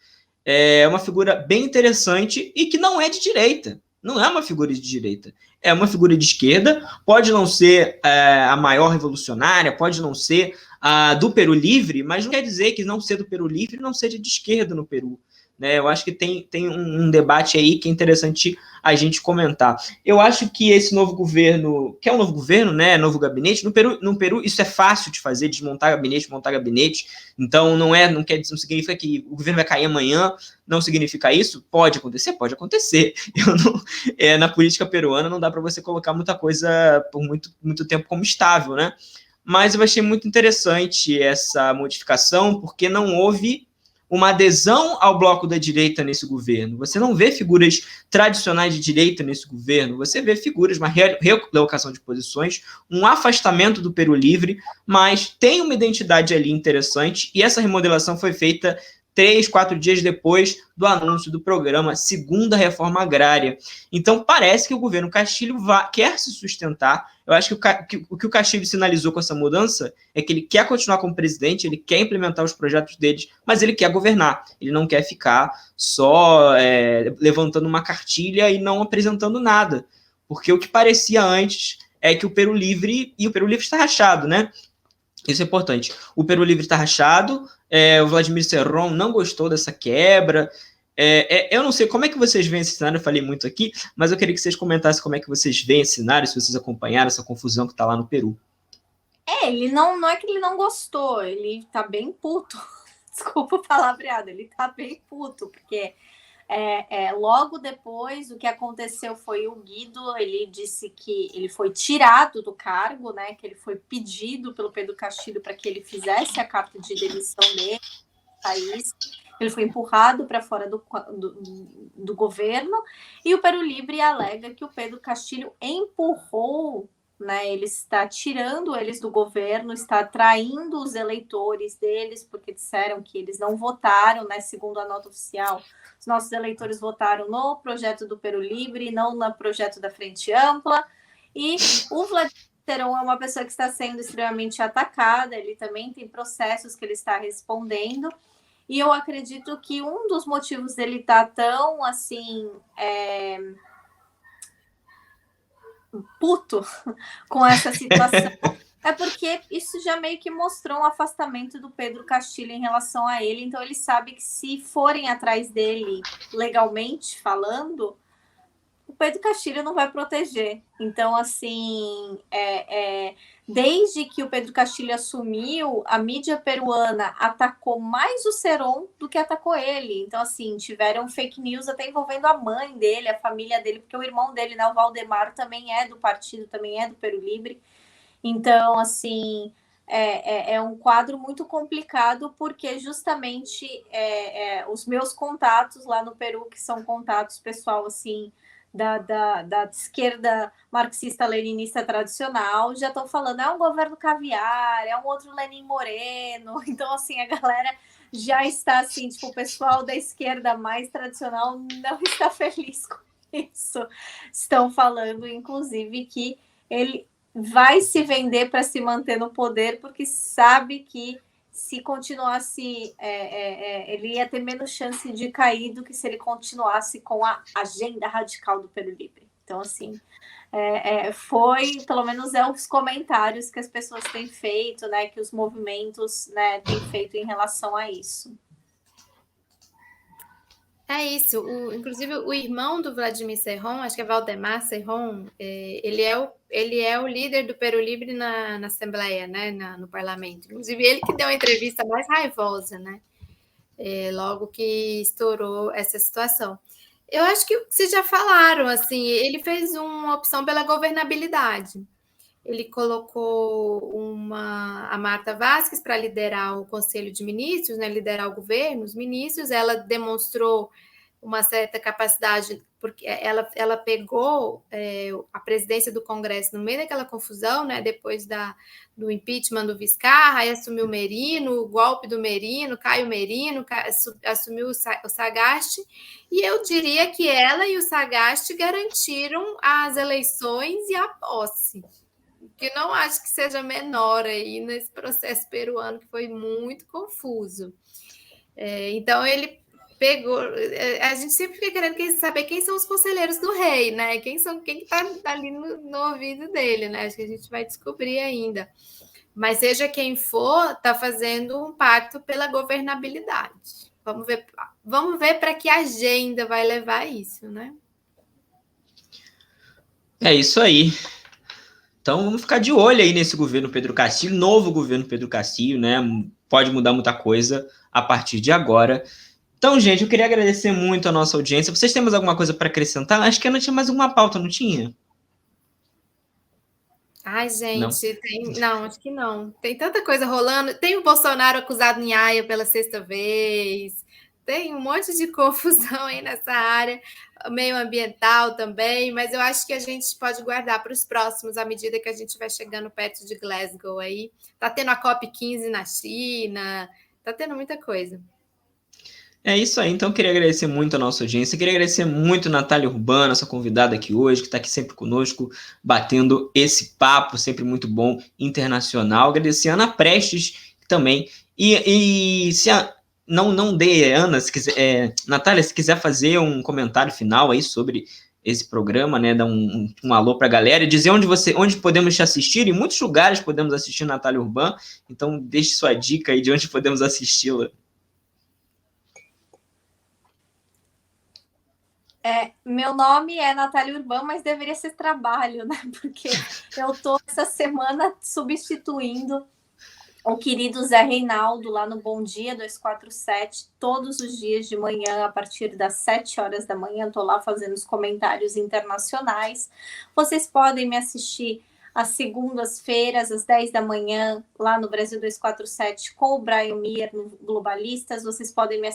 uma figura bem interessante e que não é de direita. Não é uma figura de direita. É uma figura de esquerda, pode não ser a maior revolucionária, pode não ser a do Peru Livre, mas não quer dizer que não ser do Peru Livre não seja de esquerda no Peru. Né? Eu acho que tem um debate aí que é interessante a gente comentar. Eu acho que esse novo governo, que é um novo governo, né, novo gabinete, no Peru isso é fácil de fazer, desmontar gabinete, montar gabinete, então não significa que o governo vai cair amanhã, não significa isso, pode acontecer. Na política peruana não dá para você colocar muita coisa por muito tempo como estável, né? Mas eu achei muito interessante essa modificação, porque não houve uma adesão ao bloco da direita nesse governo. Você não vê figuras tradicionais de direita nesse governo, você vê figuras, uma relocação de posições, um afastamento do Peru Livre, mas tem uma identidade ali interessante, e essa remodelação foi feita 3-4 dias depois do anúncio do programa Segunda Reforma Agrária. Então, parece que o governo Castillo quer se sustentar. Eu acho que o que o Castillo sinalizou com essa mudança é que ele quer continuar como presidente, ele quer implementar os projetos deles, mas ele quer governar. Ele não quer ficar só levantando uma cartilha e não apresentando nada. Porque o que parecia antes é que o Peru Livre está rachado, né? Isso é importante. O Peru Livre está rachado, o Vladimir Cerrón não gostou dessa quebra. Eu não sei como é que vocês veem esse cenário, eu falei muito aqui, mas eu queria que vocês comentassem como é que vocês veem esse cenário, se vocês acompanharam essa confusão que está lá no Peru. Ele não é que ele não gostou, ele tá bem puto. Desculpa o palavreado, ele tá bem puto, porque logo depois o que aconteceu foi o Guido, ele disse que ele foi tirado do cargo, né? Que ele foi pedido pelo Pedro Castillo para que ele fizesse a carta de demissão dele no país. Ele foi empurrado para fora do governo, e o Peru Livre alega que o Pedro Castillo empurrou, né? Ele está tirando eles do governo, está traindo os eleitores deles, porque disseram que eles não votaram, né? Segundo a nota oficial, os nossos eleitores votaram no projeto do Peru Livre, não no projeto da Frente Ampla. E o Vladimir Cerrón é uma pessoa que está sendo extremamente atacada, ele também tem processos que ele está respondendo. E eu acredito que um dos motivos dele estar tão, assim, puto com essa situação é porque isso já meio que mostrou um afastamento do Pedro Castillo em relação a ele. Então ele sabe que se forem atrás dele legalmente falando, o Pedro Castillo não vai proteger. Então, assim, desde que o Pedro Castillo assumiu, a mídia peruana atacou mais o Cerrón do que atacou ele. Então, assim, tiveram fake news até envolvendo a mãe dele, a família dele, porque o irmão dele, né, o Valdemar, também é do partido, também é do Peru Livre. Então, assim, é um quadro muito complicado, porque justamente os meus contatos lá no Peru, que são contatos pessoal, assim, da esquerda marxista-leninista tradicional, já estão falando, é um governo caviar, é um outro Lenin Moreno. Então, assim, a galera já está assim, tipo, o pessoal da esquerda mais tradicional não está feliz com isso. Estão falando, inclusive, que ele vai se vender para se manter no poder, porque sabe que se continuasse, ele ia ter menos chance de cair do que se ele continuasse com a agenda radical do Peru Livre. Então, assim, foi, pelo menos os comentários que as pessoas têm feito, né, que os movimentos, né, têm feito em relação a isso. É isso. Inclusive, o irmão do Vladimir Cerrón, acho que é Valdemar Cerrón, ele é o líder do Peru Libre na Assembleia, né, no parlamento. Inclusive, ele que deu a entrevista mais raivosa, né, logo que estourou essa situação. Eu acho que vocês já falaram, assim, ele fez uma opção pela governabilidade. Ele colocou a Marta Vázquez para liderar o Conselho de Ministros, né, liderar o governo, os ministros. Ela demonstrou uma certa capacidade, porque ela pegou a presidência do Congresso no meio daquela confusão, né, depois do impeachment do Vizcarra, aí assumiu o Merino, o golpe do Merino, Caio Merino, assumiu o Sagasti, e eu diria que ela e o Sagasti garantiram as eleições e a posse, que não acho que seja menor aí nesse processo peruano, que foi muito confuso. Então, ele pegou... A gente sempre fica querendo saber quem são os conselheiros do rei, né? Quem está ali no ouvido dele, né? Acho que a gente vai descobrir ainda. Mas seja quem for, está fazendo um pacto pela governabilidade. Vamos ver para que agenda vai levar isso, né? É isso aí. Então vamos ficar de olho aí nesse governo Pedro Castillo, novo governo Pedro Castillo, né? Pode mudar muita coisa a partir de agora. Então, gente, eu queria agradecer muito a nossa audiência. Vocês têm mais alguma coisa para acrescentar? Acho que eu não tinha mais alguma pauta, não tinha? Ai, gente, não, acho que não. Tem tanta coisa rolando. Tem o Bolsonaro acusado em Haia pela sexta vez. Tem um monte de confusão aí nessa área, meio ambiental também, mas eu acho que a gente pode guardar para os próximos, à medida que a gente vai chegando perto de Glasgow aí. Tá tendo a COP15 na China, tá tendo muita coisa. É isso aí, então eu queria agradecer muito a nossa audiência, queria agradecer muito a Natália Urbano, nossa convidada aqui hoje, que está aqui sempre conosco, batendo esse papo, sempre muito bom, internacional. Agradecer a Ana Prestes também, e se não dê, Ana, se quiser, Natália, se quiser fazer um comentário final aí sobre esse programa, né, dar um alô para a galera, e dizer onde podemos te assistir. Em muitos lugares podemos assistir Natália Urbano, então deixe sua dica aí de onde podemos assisti-la. Meu nome é Natália Urbano, mas deveria ser trabalho, né? Porque eu estou essa semana substituindo o querido Zé Reinaldo lá no Bom Dia 247, todos os dias de manhã, a partir das 7 horas da manhã, estou lá fazendo os comentários internacionais. Vocês podem me assistir às segundas-feiras, às 10 da manhã, lá no Brasil 247, com o Brian Mier, no Globalistas. Vocês podem me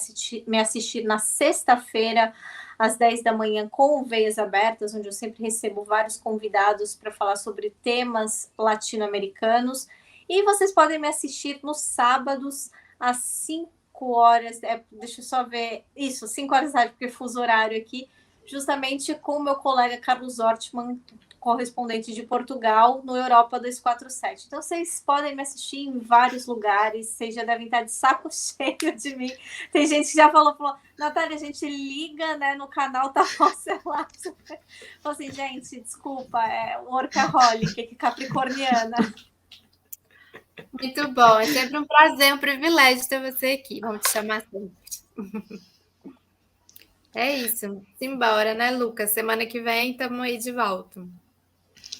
assistir na sexta-feira, às 10 da manhã, com o Veias Abertas, onde eu sempre recebo vários convidados para falar sobre temas latino-americanos. E vocês podem me assistir nos sábados, às 5 horas, deixa eu só ver, 5 horas da tarde, porque fuso horário aqui, justamente com o meu colega Carlos Ortmann, correspondente de Portugal, no Europa 247. Então, vocês podem me assistir em vários lugares, vocês já devem estar de saco cheio de mim. Tem gente que já falou, Natália, a gente liga, né, no canal, tá cancelado. Falei assim, gente, desculpa, é workaholic, capricorniana. Muito bom, é sempre um prazer, um privilégio ter você aqui. Vamos te chamar sempre. É isso, simbora, né, Lucas? Semana que vem estamos aí de volta.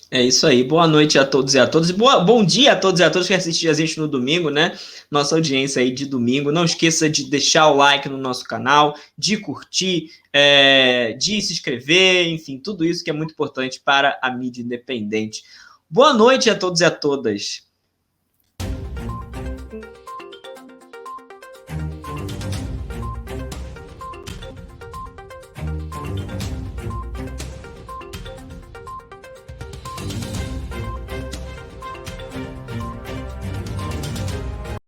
É isso aí, boa noite a todos e a todas, bom dia a todos e a todas que assistem a gente no domingo, né? Nossa audiência aí de domingo. Não esqueça de deixar o like no nosso canal, de curtir, de se inscrever, enfim, tudo isso que é muito importante para a mídia independente. Boa noite a todos e a todas.